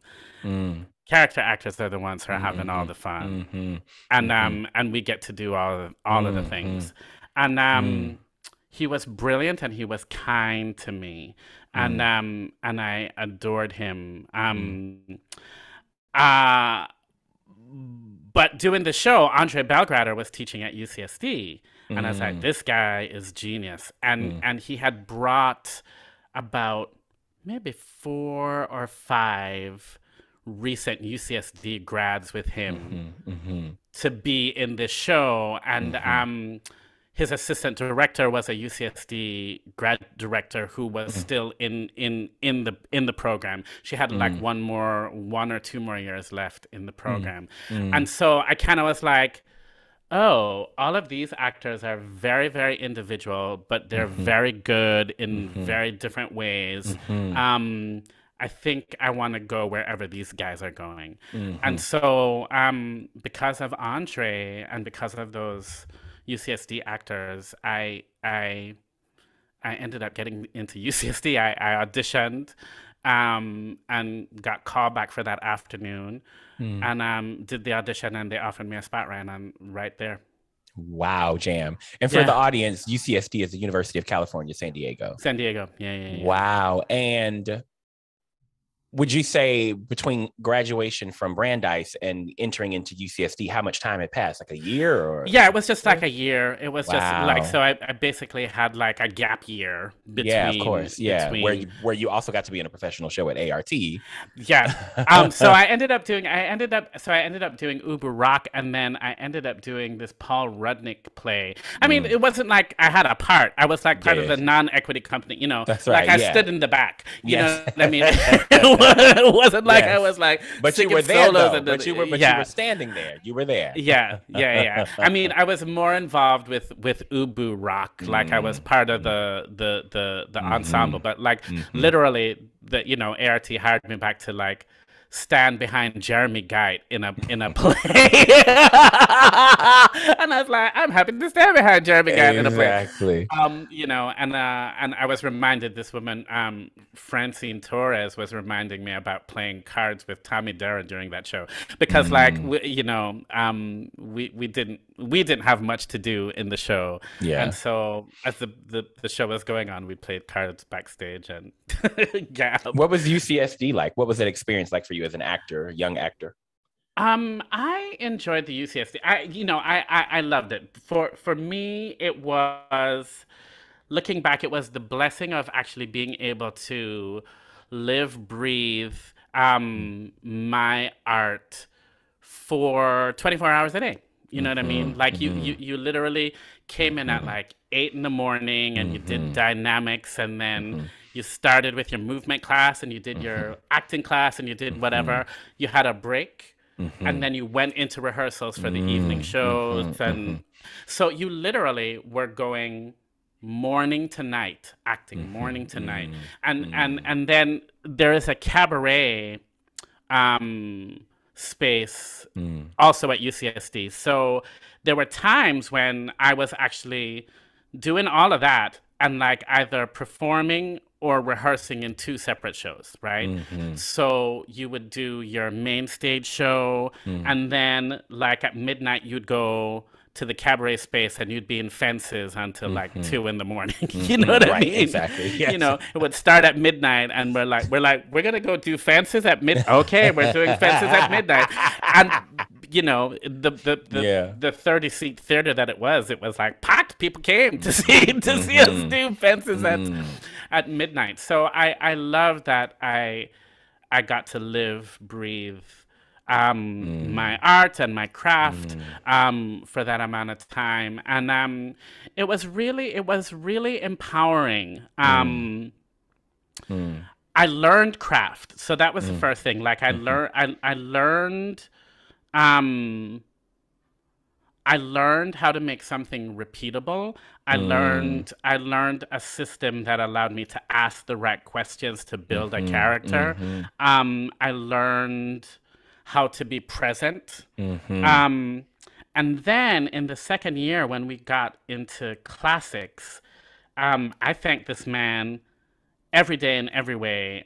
character actors are the ones who are having all the fun, and we get to do all of the things. And he was brilliant, and he was kind to me, and I adored him. But doing the show, Andre Belgrader was teaching at UCSD. And I was like, this guy is genius. And he had brought about maybe 4 or 5 recent UCSD grads with him to be in this show. And his assistant director was a UCSD grad director who was still in the program. She had like 1 or 2 more years left in the program. And so I kind of was like, oh, all of these actors are very, very individual, but they're very good in very different ways. I think I want to go wherever these guys are going. And so because of Andre and because of those UCSD actors, I ended up getting into UCSD. I auditioned and got called back for that afternoon, and did the audition, and they offered me a spot right there. Wow, Jam. And for the audience, UCSD is the University of California, San Diego. San Diego, yeah. Wow. And would you say between graduation from Brandeis and entering into UCSD, how much time had passed? Like a year? Or yeah, it was just like a year. It was just like, so I basically had like a gap year between. Yeah, of course. Yeah, where you also got to be in a professional show at ART. Yeah. So I ended up doing Uber Rock, and then I ended up doing this Paul Rudnick play. I mean, it wasn't like I had a part. I was like part of the non-equity company, you know. That's right. Like I stood in the back. You know what I mean? It wasn't like I was like, but you were there though. But you were standing there. You were there. Yeah. I mean, I was more involved with Ubu Rock. Like I was part of the ensemble, but like literally ART hired me back to like stand behind Jeremy Geit in a play. And I was like, I'm happy to stand behind Jeremy Geit in a play. Exactly. And I was reminded, this woman, Francine Torres, was reminding me about playing cards with Tommy Dara during that show, because we didn't have much to do in the show. Yeah. And so as the show was going on, we played cards backstage and What was UCSD like? What was that experience like for you as an actor, young actor? I enjoyed the UCSD. I loved it. For me, it was, looking back, it was the blessing of actually being able to live, breathe my art for 24 hours a day. You know what I mean? Like you literally came in at like 8 in the morning, and you did dynamics, and then you started with your movement class, and you did your acting class, and you did whatever. You had a break, and then you went into rehearsals for the evening shows. And so you literally were going morning to night, acting morning to night. And then there is a cabaret space also at UCSD. So there were times when I was actually doing all of that and like either performing or rehearsing in two separate shows, right? Mm-hmm. So you would do your main stage show, and then like at midnight you'd go to the cabaret space and you'd be in Fences until like 2 in the morning. You know what I mean? Exactly. Yes. You know, it would start at midnight, and we're gonna go do Fences at midnight. Okay, we're doing Fences at midnight, and you know the 30-seat theater that it was like packed. People came to see us do Fences at midnight. So I love that I got to live, breathe my art and my craft for that amount of time, and it was really empowering. I learned craft, so that was the first thing. Like I learned how to make something repeatable. I learned a system that allowed me to ask the right questions to build a character. I learned how to be present. And then in the second year, when we got into classics, I thank this man every day in every way.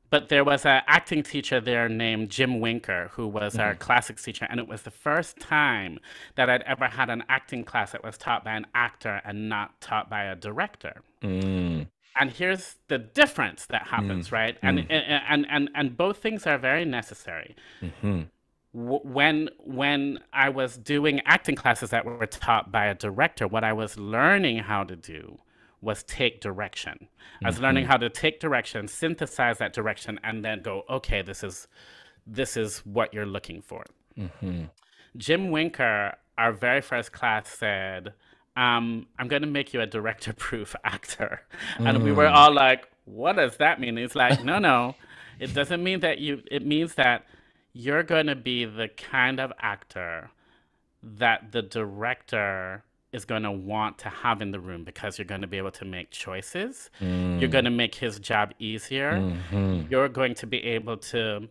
But there was an acting teacher there named Jim Winker, who was our classics teacher. And it was the first time that I'd ever had an acting class that was taught by an actor and not taught by a director. And here's the difference that happens, right? And both things are very necessary. When I was doing acting classes that were taught by a director, what I was learning how to do was take direction. I was learning how to take direction, synthesize that direction, and then go, okay, this is what you're looking for. Jim Winker, our very first class, said, I'm going to make you a director-proof actor. And we were all like, what does that mean? He's like, no, it doesn't mean that it means that you're going to be the kind of actor that the director is going to want to have in the room, because you're going to be able to make choices. You're going to make his job easier. You're going to be able to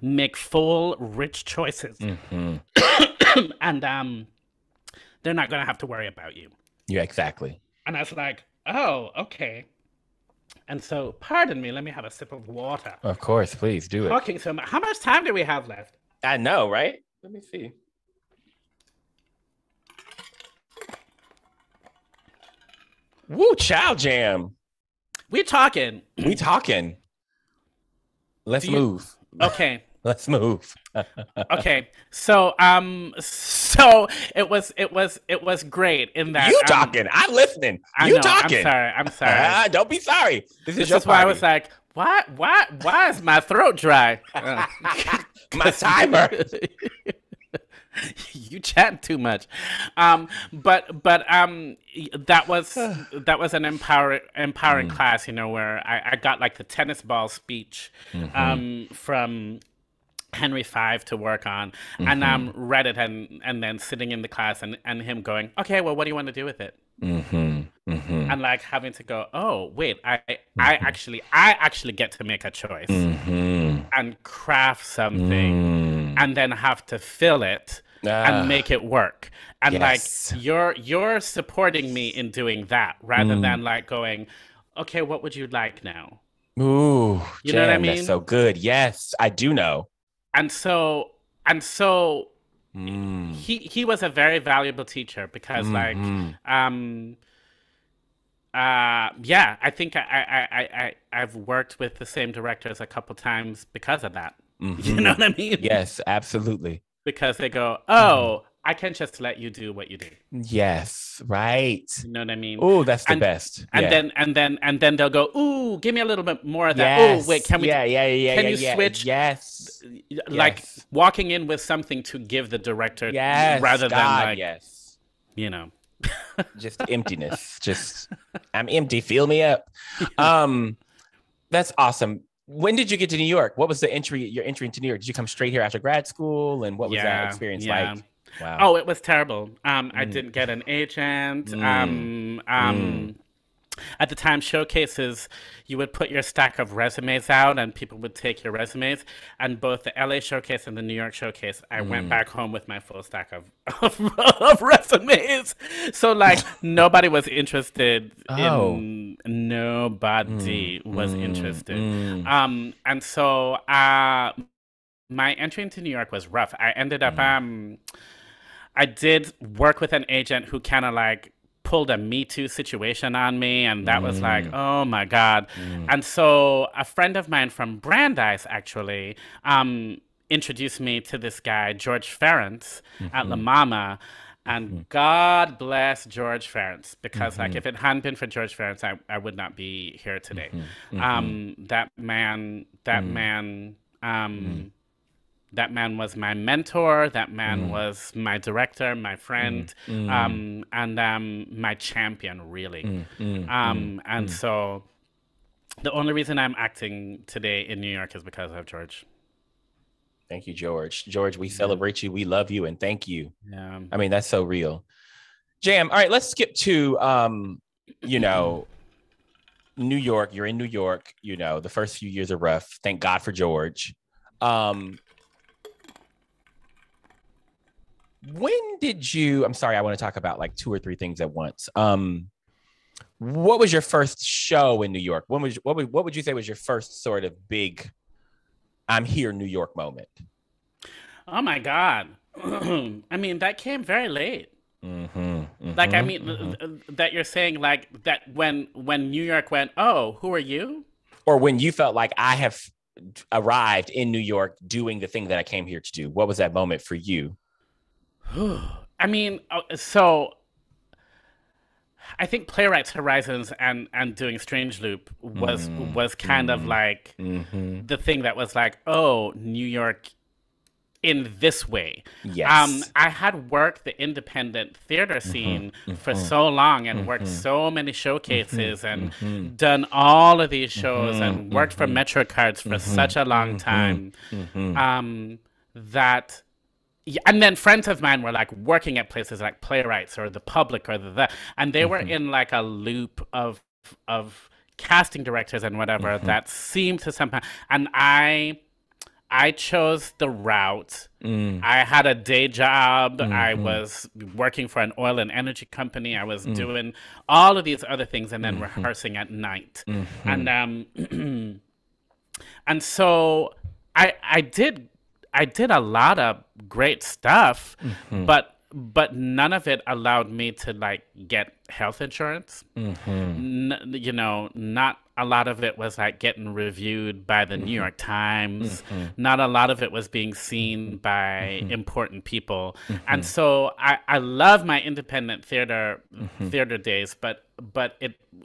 make full, rich choices. And they're not going to have to worry about you. Yeah, exactly. And I was like, oh, okay. And so, pardon me, let me have a sip of water. Of course, please do it. Talking so much. How much time do we have left? I know, right? Let me see. Woo, Chow Jam. We talking. Let's move. Okay. Let's move. Okay. So it was great in that you talking. I'm listening. You talking. I'm sorry. Don't be sorry. This is why I was like, why is my throat dry? My timer. You chat too much. But that was an empowering class, you know, where I got like the tennis ball speech from Henry V to work on, and read it and then sitting in the class and him going, okay, well, what do you want to do with it? And like having to go, oh wait, I actually get to make a choice and craft something and then have to fill it and make it work. And like you're supporting me in doing that rather than like going, okay, what would you like now? Ooh, you know what I mean? That's so good. Yes, I do know. And so he was a very valuable teacher because like I think I've worked with the same directors a couple times because of that. You know what I mean? Yes, absolutely. Because they go, oh, I can just let you do what you do. Yes, right. You know what I mean? Oh, that's the best. And then they'll go, ooh, give me a little bit more of that. Yes. Oh, wait, can we? Can you switch? Yes. Like walking in with something to give the director, rather than like, you know, just emptiness. Just I'm empty. Fill me up. That's awesome. When did you get to New York? What was your entry into New York? Did you come straight here after grad school? And what was that experience like? Wow. Oh, it was terrible. I didn't get an agent. At the time, showcases, you would put your stack of resumes out and people would take your resumes. And both the LA showcase and the New York showcase, I went back home with my full stack of resumes. So, like, Oh. nobody was interested. And so, my entry into New York was rough. I ended up, Mm, I did work with an agent who kind of like pulled a Me Too situation on me, and that was like, mm, oh my God. mm, And so a friend of mine from Brandeis actually introduced me to this guy, George Ferentz, at La mhm, Mama. mhm, And God bless George Ferentz, because like mhm, if it hadn't been for George Ferentz, I would not be here today. mhm, mhm, That man, mm, mm, that man was my mentor. That man mm, was my director, my mm, friend, mm, and my champion, really. mm, mm, mm, And mm. so the only reason I'm acting today in New York is because of George. Thank you, George. George, we Yeah, celebrate you. We love you and thank you. yeah. I mean, that's so real. Jam. All right, let's skip to you know, New York. You're in New York, the first few years are rough. Thank God for George. Um, when did you, I'm sorry, I want to talk about like two or three things at once. What was your first show in New York? What would you say was your first sort of big I'm here New York moment? Oh my God. I mean, that came very late. Mm-hmm. Like, I Mm-hmm. mean, Mm-hmm. that you're saying like that when New York went, oh, who are you? Or when you felt like I have arrived in New York doing the thing that I came here to do. What was that moment for you? I mean, so I think Playwrights Horizons and doing Strange Loop was kind of Mm-hmm. like Mm-hmm. the thing that was like, oh, New York in this way. Yes. I had worked the independent theater Mm-hmm. scene for Mm-hmm. so long and worked Mm-hmm. so many Mm-hmm. showcases and Mm-hmm. done all of these shows and Mm-hmm. worked for Mm-hmm. Metro Cards for such a long Mm-hmm. time, Mm-hmm. that yeah, and then friends of mine were like working at places like Playwrights or the Public or and they were Mm-hmm. in like a loop of casting directors and whatever Mm-hmm. that seemed to somehow. And I chose the route. Mm-hmm. I had a day job. I Mm-hmm. was working for an oil and energy company. I was Mm-hmm. doing all of these other things and then Mm-hmm. rehearsing at night. Mm-hmm. And and so I did a lot of great stuff, Mm-hmm. but none of it allowed me to like get health insurance. Mm-hmm. Not a lot of it was like getting reviewed by the New Mm-hmm. York Times. Mm-hmm. Not a lot of it was being seen by Mm-hmm. important people. And Mm-hmm. so I love my independent Mm-hmm. theater days, but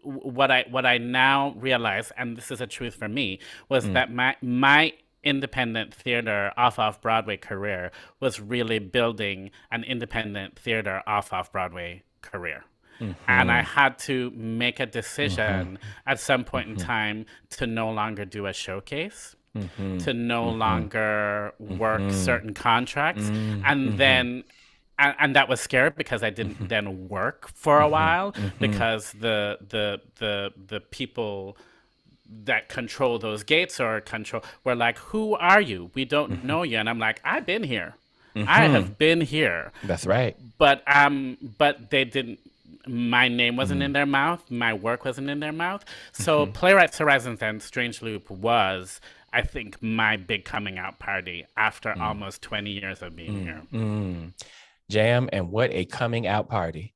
what I now realize, and this is a truth for me, was that my independent theater off Broadway career was really building an independent theater off Broadway career. And I Mm-hmm. had to make a Mm-hmm. decision at some point in time to no longer do a showcase, Mm-hmm. to no Mm-hmm. longer work Mm-hmm. certain contracts. And Mm-hmm. then and that was scary because I didn't Mm-hmm. then work for a Mm-hmm. while Mm-hmm. because the people that control those gates or control were like, who are you? We don't know you. And I'm like, I've been here. I Mm-hmm. have been here. That's right. But they didn't, my name wasn't Mm-hmm. in their mouth, my work wasn't in their mouth. So Mm-hmm. Playwrights Horizons and Strange Loop was, I think, my big coming out party after almost 20 years of being here. Mm-hmm. Jam, and what a coming out party.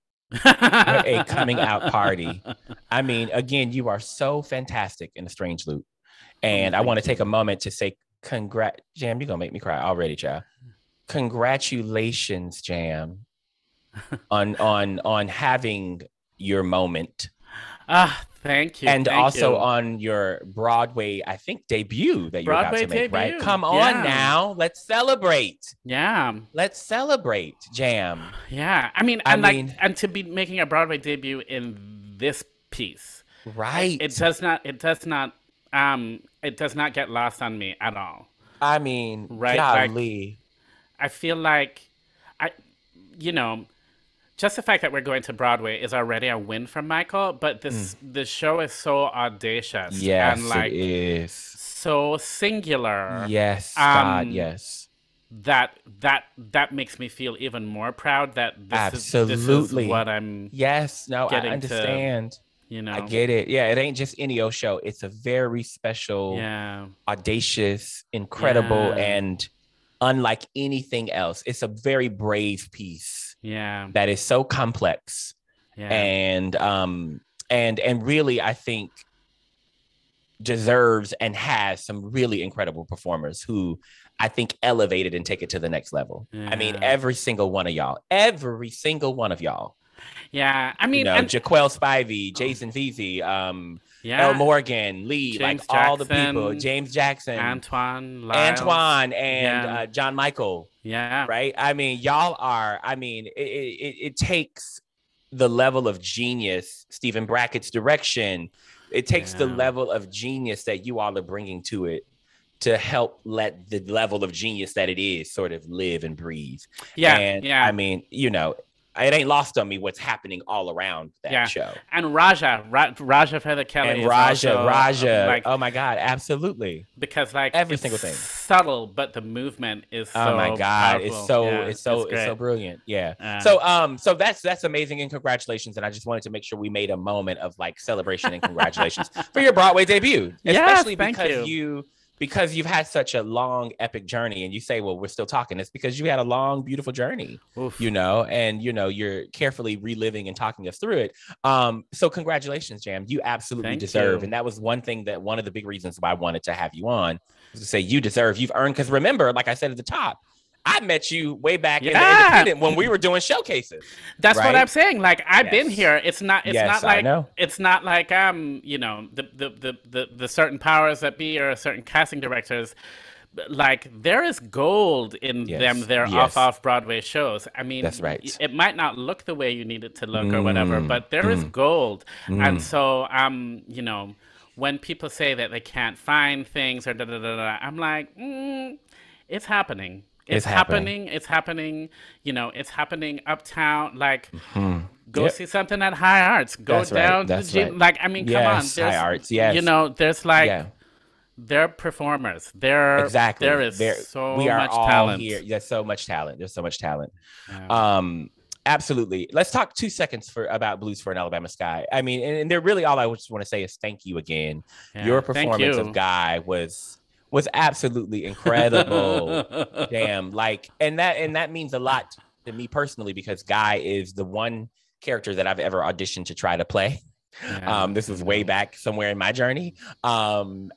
What a coming out party. I mean, again, you are so fantastic in the Strange Loop. Oh, And I want to thank take a you. moment to say, Jam, you're going to make me cry already, child. Congratulations, Jam, on having your moment. Ah, thank you, And thank also you. on your Broadway, I think, debut that you're about Broadway to make, right? debut. Come on Yeah. now. Let's celebrate. Yeah. Let's celebrate, Jam. Yeah. I mean, I mean, and to be making a Broadway debut in this piece, it right. it does not get lost on me at all. I mean, Right? Like golly. I feel like I you know, just the fact that we're going to Broadway is already a win for Michael, but this show is so audacious and Yes, it like is. so singular. Yes, God, Um, yes. that makes me feel even more proud that this is Absolutely. what I'm Yes, no, I getting to, understand. you I know. get it. Yeah, it ain't just any old show. It's a very special, Yeah. audacious, incredible, Yeah. and unlike anything else. It's a very brave piece Yeah. that is so complex Yeah. and really, I think, deserves and has some really incredible performers who I think elevated and take it to the next level. I mean, Yeah. every single one of y'all, Yeah. I you mean, know, and Jaquel Spivey, Jason Veazey, El yeah, Morgan, Lee, like James all the people, Jackson, James Jackson, Antoine, Lyles. Antoine, and Yeah. John Michael, Yeah. right? I mean, y'all are, I mean, it takes the level of genius, Stephen Brackett's direction. It takes the Yeah. level of genius that you all are bringing to it to help let the level of genius that it is sort of live and breathe. Yeah. And Yeah. I mean, you know, it ain't lost on me what's happening all around that Yeah. show. And Raja Feather Kelly And is Raja, also like, oh my God, absolutely. because like Every it's single thing. subtle, but the movement is so Oh my God, powerful. Yeah, it's so great. brilliant. Yeah. Yeah. So that's amazing and congratulations. And I just wanted to make sure we made a moment of like celebration and congratulations for your Broadway debut, especially Yes, because you've had such a long epic journey. And you say, well, we're still talking. It's because you had a long, beautiful journey, Oof. you know, and you know you're carefully reliving and talking us through it. So congratulations, Jam. You absolutely deserve. And that was one of the big reasons why I wanted to have you on, was to say you deserve, you've earned. Because remember, like I said at the top, I met you way back in the Independent when we were doing showcases. That's right? what I'm saying. Like I've been here. It's not like you know, the certain powers that be or certain casting directors. Like there is gold in their off-Broadway shows. I mean, that's right. It might not look the way you need it to look or whatever, but there is gold. And so you know, when people say that they can't find things or I'm like, it's happening. It's happening. It's happening. You know, it's happening uptown. Like, go see something at High Arts. Go down to the gym. Right. Like, I mean, come on. There's, High Arts. Yes. You know, there's like, they're performers. There is so much talent. Here. There's so much talent. Yeah. Absolutely. Let's talk 2 seconds about Blues for an Alabama Sky. I mean, and they're really all I just want to say is thank you again. Yeah, your performance of Guy was absolutely incredible. Damn, like, and that means a lot to me personally, because Guy is the one character that I've ever auditioned to try to play. Yeah. This was way back somewhere in my journey. And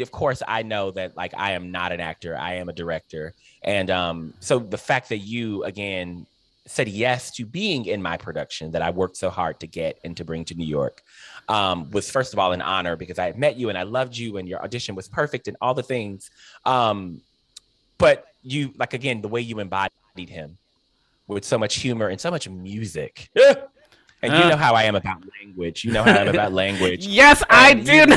of course, I know that like I am not an actor, I am a director. And so the fact that you again said yes to being in my production that I worked so hard to get and to bring to New York was first of all an honor, because I had met you and I loved you and your audition was perfect and all the things. But you, like, again, the way you embodied him with so much humor and so much music. And you know how I am about language. Yes, I do know.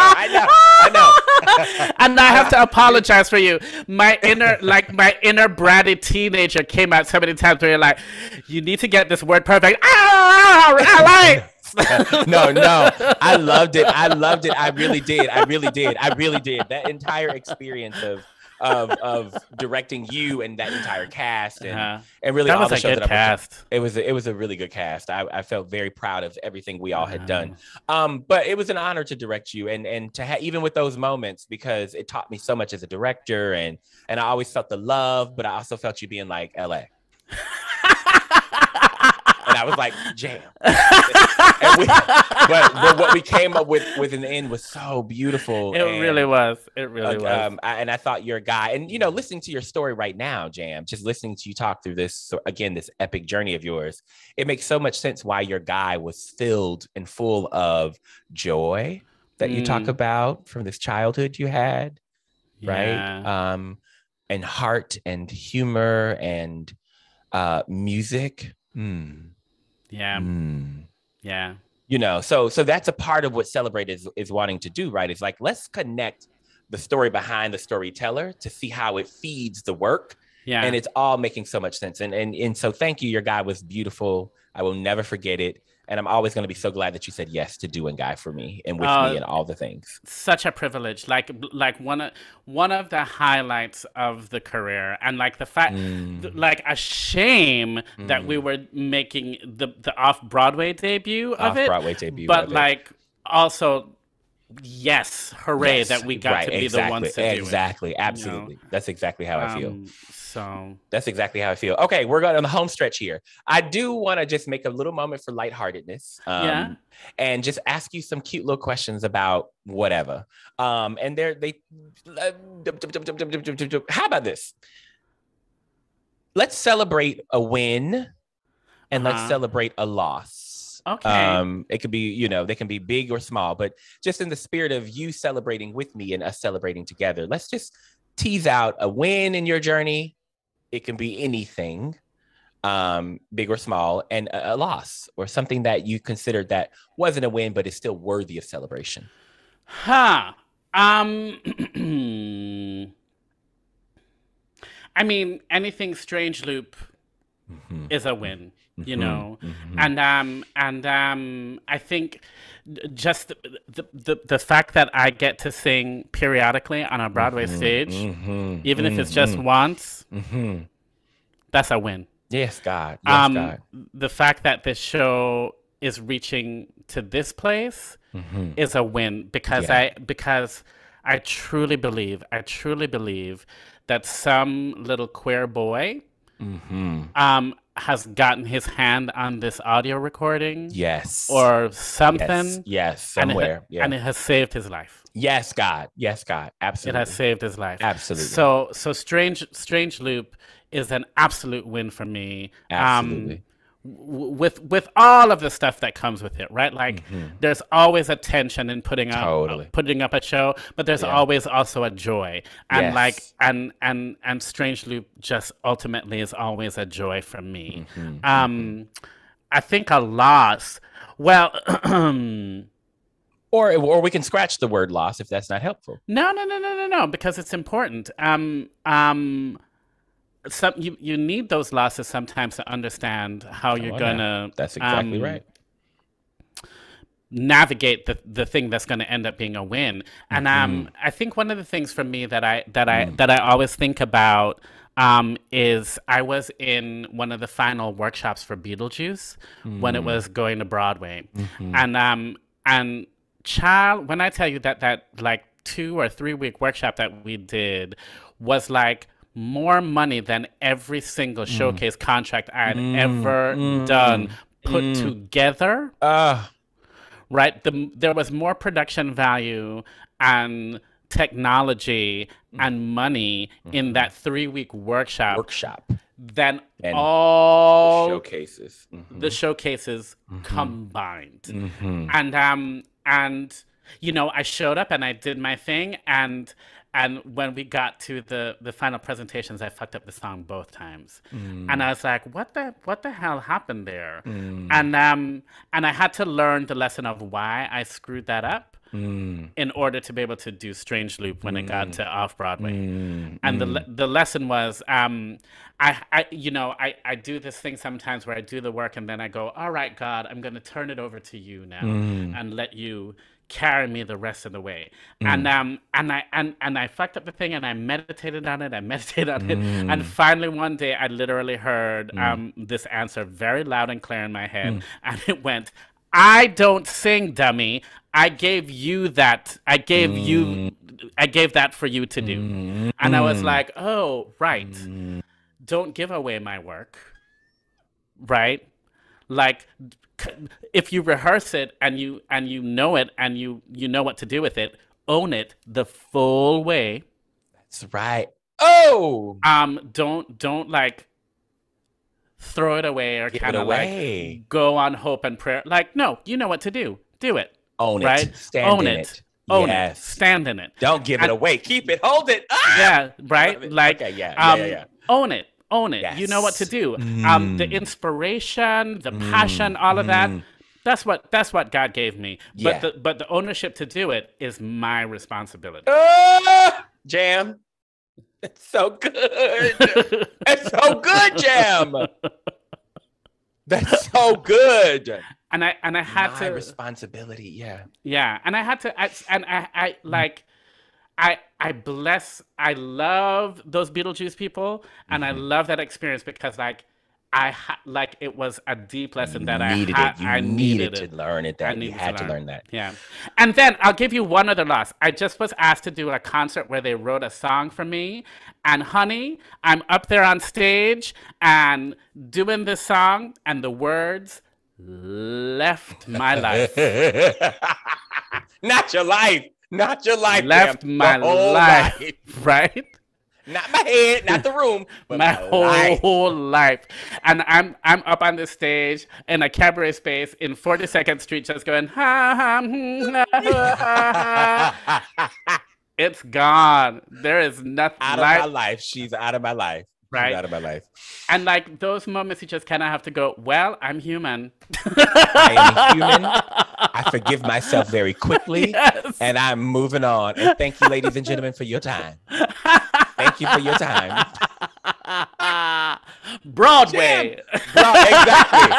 I know. And I have to apologize for you. My inner bratty teenager came out so many times where you're like, you need to get this word perfect. No, I loved it. I really did. That entire experience of directing you and that entire cast and really that all was the a shows good that cast. It was a really good cast. I felt very proud of everything we all had done. But it was an honor to direct you and to even with those moments, because it taught me so much as a director, and I always felt the love, but I also felt you being like LA. And I was like, Jam. but what we came up with in the end was so beautiful. It really was. And I thought you're a guy. And, you know, listening to your story right now, Jam, just listening to you talk through this, so again, this epic journey of yours, it makes so much sense why your guy was filled and full of joy that you talk about from this childhood you had, right? And heart and humor and music. Yeah. You know, so that's a part of what Celebrate is wanting to do, right? It's like, let's connect the story behind the storyteller to see how it feeds the work Yeah. And it's all making so much sense. And so thank you. Your guy was beautiful. I will never forget it. And I'm always going to be so glad that you said yes to doing Guy for me and with me and all the things. Such a privilege. Like one of the highlights of the career, and like the fact, like a shame that we were making the off-Broadway debut of it. Off-Broadway debut, but like also. Yes, hooray that we got to be the ones to do it. Exactly, absolutely. You know? That's exactly how I feel. So that's exactly how I feel. Okay, we're going on the home stretch here. I do want to just make a little moment for lightheartedness, and just ask you some cute little questions about whatever. And how about this? Let's celebrate a win, and let's celebrate a loss. Okay. It could be, they can be big or small, but just in the spirit of you celebrating with me and us celebrating together, let's just tease out a win in your journey. It can be anything, big or small, and a loss or something that you considered that wasn't a win, but is still worthy of celebration. I mean, anything Strange Loop is a win. And I think just the fact that I get to sing periodically on a Broadway stage, even if it's just once, that's a win. Yes, God. Yes, God. The fact that this show is reaching to this place is a win because I truly believe that some little queer boy has gotten his hand on this audio recording. Yes. Or something. Yes, somewhere. And it has saved his life. Yes, God. Yes, God. Absolutely. It has saved his life. Absolutely. So Strange Loop is an absolute win for me. Absolutely. With all of the stuff that comes with it, right? Like there's always a tension in putting up a show, but there's always also a joy, and and Strange Loop just ultimately is always a joy for me. I think a loss. Well, or we can scratch the word loss if that's not helpful. No, because it's important. You need those losses sometimes to understand how you're gonna. That's exactly right. Navigate the thing that's going to end up being a win, and I think one of the things for me that I always think about is I was in one of the final workshops for Beetlejuice when it was going to Broadway, and child, when I tell you that like 2 or 3 week workshop that we did was like more money than every single showcase contract I had ever done put together. Right? There was more production value and technology and money in that 3 week workshop than and all showcases. The showcases combined. And I showed up and I did my thing, and when we got to the final presentations, I fucked up the song both times. And I was like, what the hell happened there? And I had to learn the lesson of why I screwed that up in order to be able to do Strange Loop when it got to off-Broadway. And the lesson was, I do this thing sometimes where I do the work and then I go, all right, God, I'm going to turn it over to you now and let you carry me the rest of the way. And I fucked up the thing and I meditated on it. And finally one day I literally heard this answer very loud and clear in my head. And it went, I don't sing, dummy. I gave you that. I gave that for you to do. And I was like, oh, right. Don't give away my work. Right? Like, if you rehearse it and you know it and you know what to do with it, own it the full way. That's right. Oh, don't like throw it away or kind of like go on hope and prayer. Like, no, you know what to do. Do it. Own it. Right? Stand in it. Own it. Stand in it. Don't give it away. Keep it. Hold it. Yeah. Right. Like, own it. Own it. Yes. You know what to do. The inspiration, the passion, all of that. That's what God gave me. Yeah. But the ownership to do it is my responsibility. Jam. It's so good. good, Jam. That's so good. And I had My to responsibility. Yeah. Yeah, and I had to I like I love those Beetlejuice people, and I love that experience because like it was a deep lesson You that needed it. You I needed needed to it. learn it. I That you needed had to learn. learn that. Yeah. And then I'll give you one other loss. I just was asked to do a concert where they wrote a song for me. And honey, I'm up there on stage and doing this song, and the words left my life. Not your life. Not your life, Left Jam. my The whole life, right? Not my head, not the room, but My my life. whole life. And I'm up on the stage in a cabaret space in 42nd Street just going, ha, ha, ha, ha. It's gone. There is nothing. Out of my life. She's out of my life. Right. She's out of my life. And like those moments, you just kind of have to go, well, I'm human. I am human. I forgive myself very quickly. Yes. And I'm moving on. And thank you, ladies and gentlemen, for your time. Thank you for your time. Broadway. Exactly.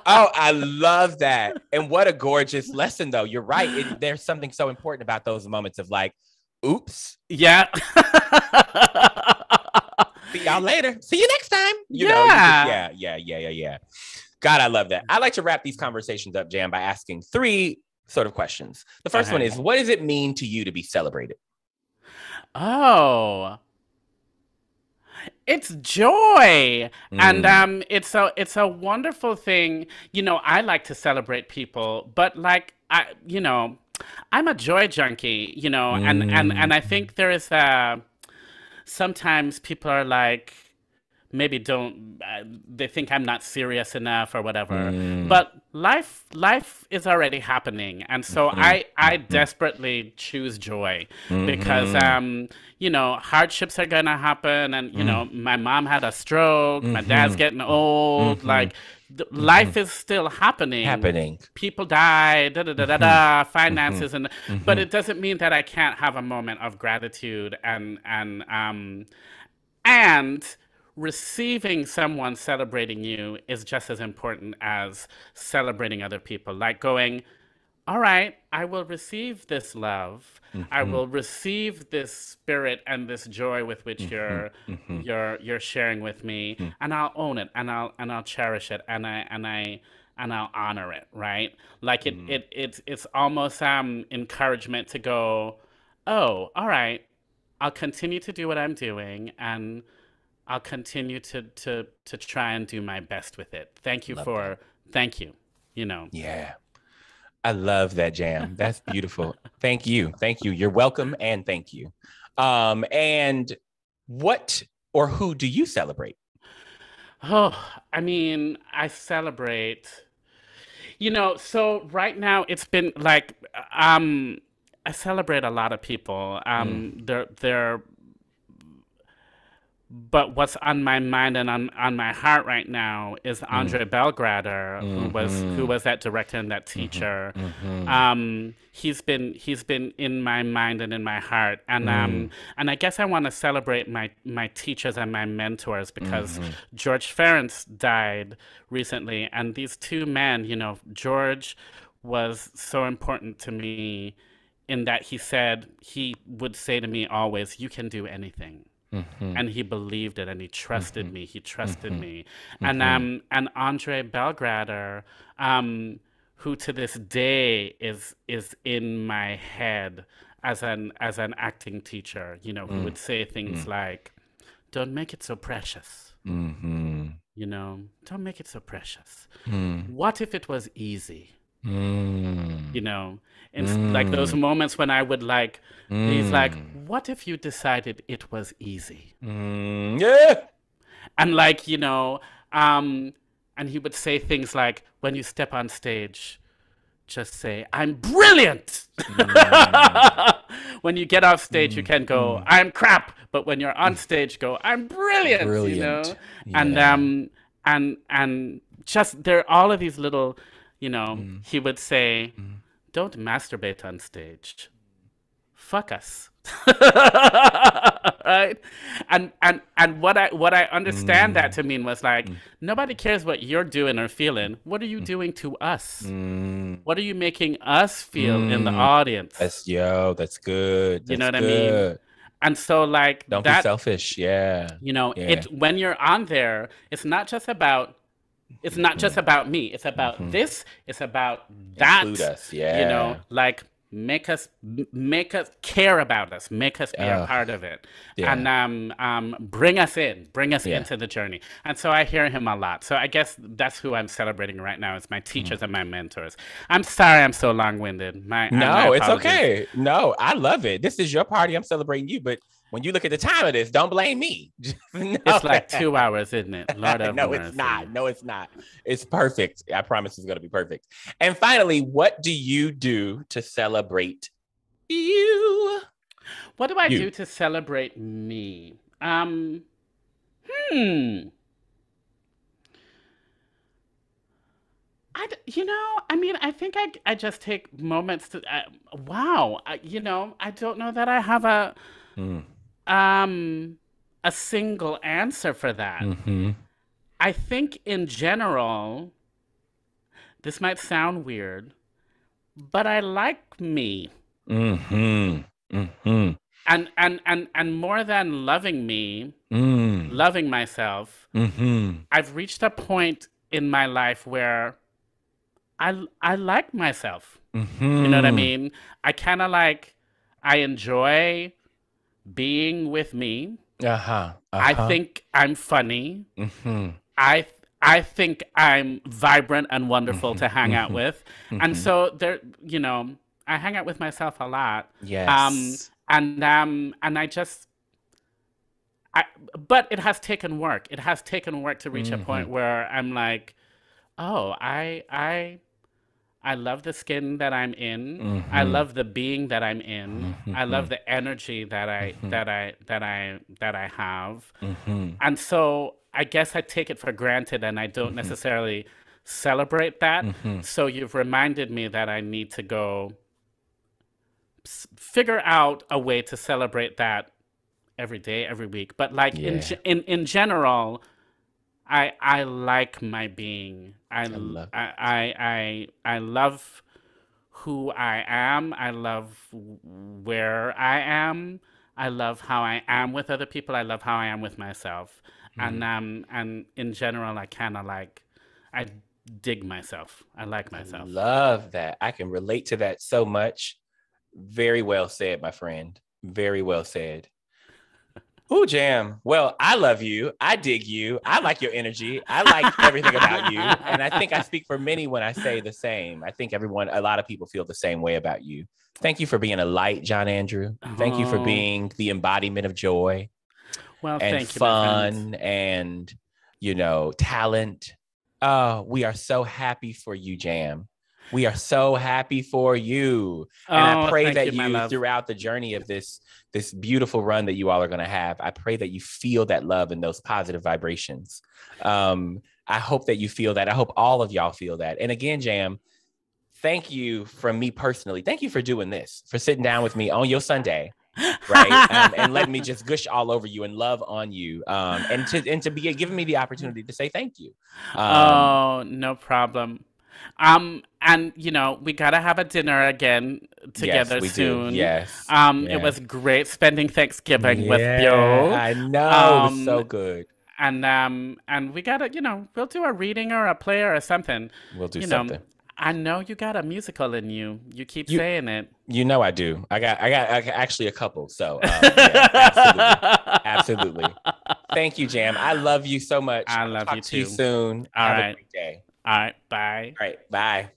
Oh, I love that. And what a gorgeous lesson, though. You're right. There's something so important about those moments of like, oops. Yeah. See y'all later. See you next time. You know, yeah. God, I love that. I like to wrap these conversations up, Jam, by asking 3 sort of questions. The first one is, what does it mean to you to be celebrated? Oh, it's joy. And it's a wonderful thing. You know, I like to celebrate people, but like I'm a joy junkie, you know, and I think there is sometimes people are like, maybe they think I'm not serious enough or whatever, but life is already happening. And so I desperately choose joy because, hardships are going to happen. And, my mom had a stroke, my dad's getting old, like life is still happening. People die, finances. But it doesn't mean that I can't have a moment of gratitude and receiving someone celebrating you is just as important as celebrating other people. Like going, all right, I will receive this love. I will receive this spirit and this joy with which you're sharing with me, and I'll own it, and I'll cherish it, and I'll honor it, right? Like it's almost encouragement to go, oh, all right, I'll continue to do what I'm doing, and I'll continue to try and do my best with it. Thank you. Yeah. I love that, Jam. That's beautiful. Thank you. You're welcome, and thank you. And what or who do you celebrate? Oh, I mean, I celebrate, so right now it's been like, I celebrate a lot of people. But what's on my mind and on my heart right now is Andre Belgrader, who was that director and that teacher. He's been in my mind and in my heart, and I guess I want to celebrate my teachers and my mentors because George Ference died recently, and these 2 men, George was so important to me in that he would say to me always, "You can do anything." And he believed it, and he trusted me. And Andre Belgrader, who to this day is in my head as an acting teacher, who would say things like, "Don't make it so precious." Don't make it so precious. What if it was easy? Like those moments when I would like, he's like, what if you decided it was easy? Yeah. And like, and he would say things like, when you step on stage, just say, "I'm brilliant." When you get off stage, you can go, "I'm crap." But when you're on stage, go, "I'm brilliant. Yeah. And just, there are all of these little, he would say, "Don't masturbate on stage. Fuck us." Right? And what I understand that to mean was like, nobody cares what you're doing or feeling. What are you doing to us? What are you making us feel in the audience? That's good. You know That's what I mean? good. And so like Don't be that, selfish. Yeah. you know, Yeah. it when you're on there, it's not just about me. It's about this. It's about that. Include us. You know, Yeah. like make us care about us, make us be a part of it, Yeah. and bring us Yeah. into the journey. And so I hear him a lot. So I guess that's who I'm celebrating right now. Is my teachers and my mentors. I'm sorry I'm so long-winded. My it's apologies. okay. No, I love it. This is your party. I'm celebrating you. But when you look at the time of this, don't blame me. No. It's like 2 hours, isn't it? Lord have No, mercy. it's not. No, it's not. It's perfect. I promise it's going to be perfect. And finally, what do you do to celebrate you? What do I do to celebrate me? I mean, I think I just take moments to, wow, I don't know that I have a single answer for that. I think in general, this might sound weird, but I like me. And more than loving me, loving myself, I've reached a point in my life where I like myself. You know what I mean? I kind of like, I enjoy being with me. I think I'm funny. I think I'm vibrant and wonderful to hang out with. And so there, I hang out with myself a lot. Yes. And I just, but it has taken work. It has taken work to reach a point where I'm like, oh, I love the skin that I'm in. I love the being that I'm in. I love the energy that I have. And so I guess I take it for granted and I don't necessarily celebrate that. So you've reminded me that I need to go figure out a way to celebrate that every day, every week. But like in general, I like my being. I love who I am. I love where I am. I love how I am with other people. I love how I am with myself. And in general, I kind of like, I dig myself. I like myself. I love that. I can relate to that so much. Very well said, my friend. Very well said. Ooh, Jam. Well, I love you. I dig you. I like your energy. I like everything about you. And I think I speak for many when I say the same. I think a lot of people feel the same way about you. Thank you for being a light, John-Andrew. Thank you for being the embodiment of joy. Well, and thank you, fun and, talent. Oh, we are so happy for you, Jam. We are so happy for you. And I pray that you throughout the journey of this beautiful run that you all are going to have, I pray that you feel that love and those positive vibrations. I hope that you feel that. I hope all of y'all feel that. And again, Jam, thank you from me personally. Thank you for doing this, for sitting down with me on your Sunday. Right. And letting me just gush all over you and love on you. And to be giving me the opportunity to say thank you. Oh, no problem. And we gotta have a dinner again together soon. Do. Yes. It was great spending Thanksgiving with you. I know. It was so good. And we gotta, we'll do a reading or a play or something. We'll do something. I know you got a musical in you. You keep saying it. You know I do. I got actually a couple. So yeah, absolutely. Thank you, Jam. I love you so much. I love you too. Talk to you soon. All Have right. a great day. All right. Bye. All right. Bye.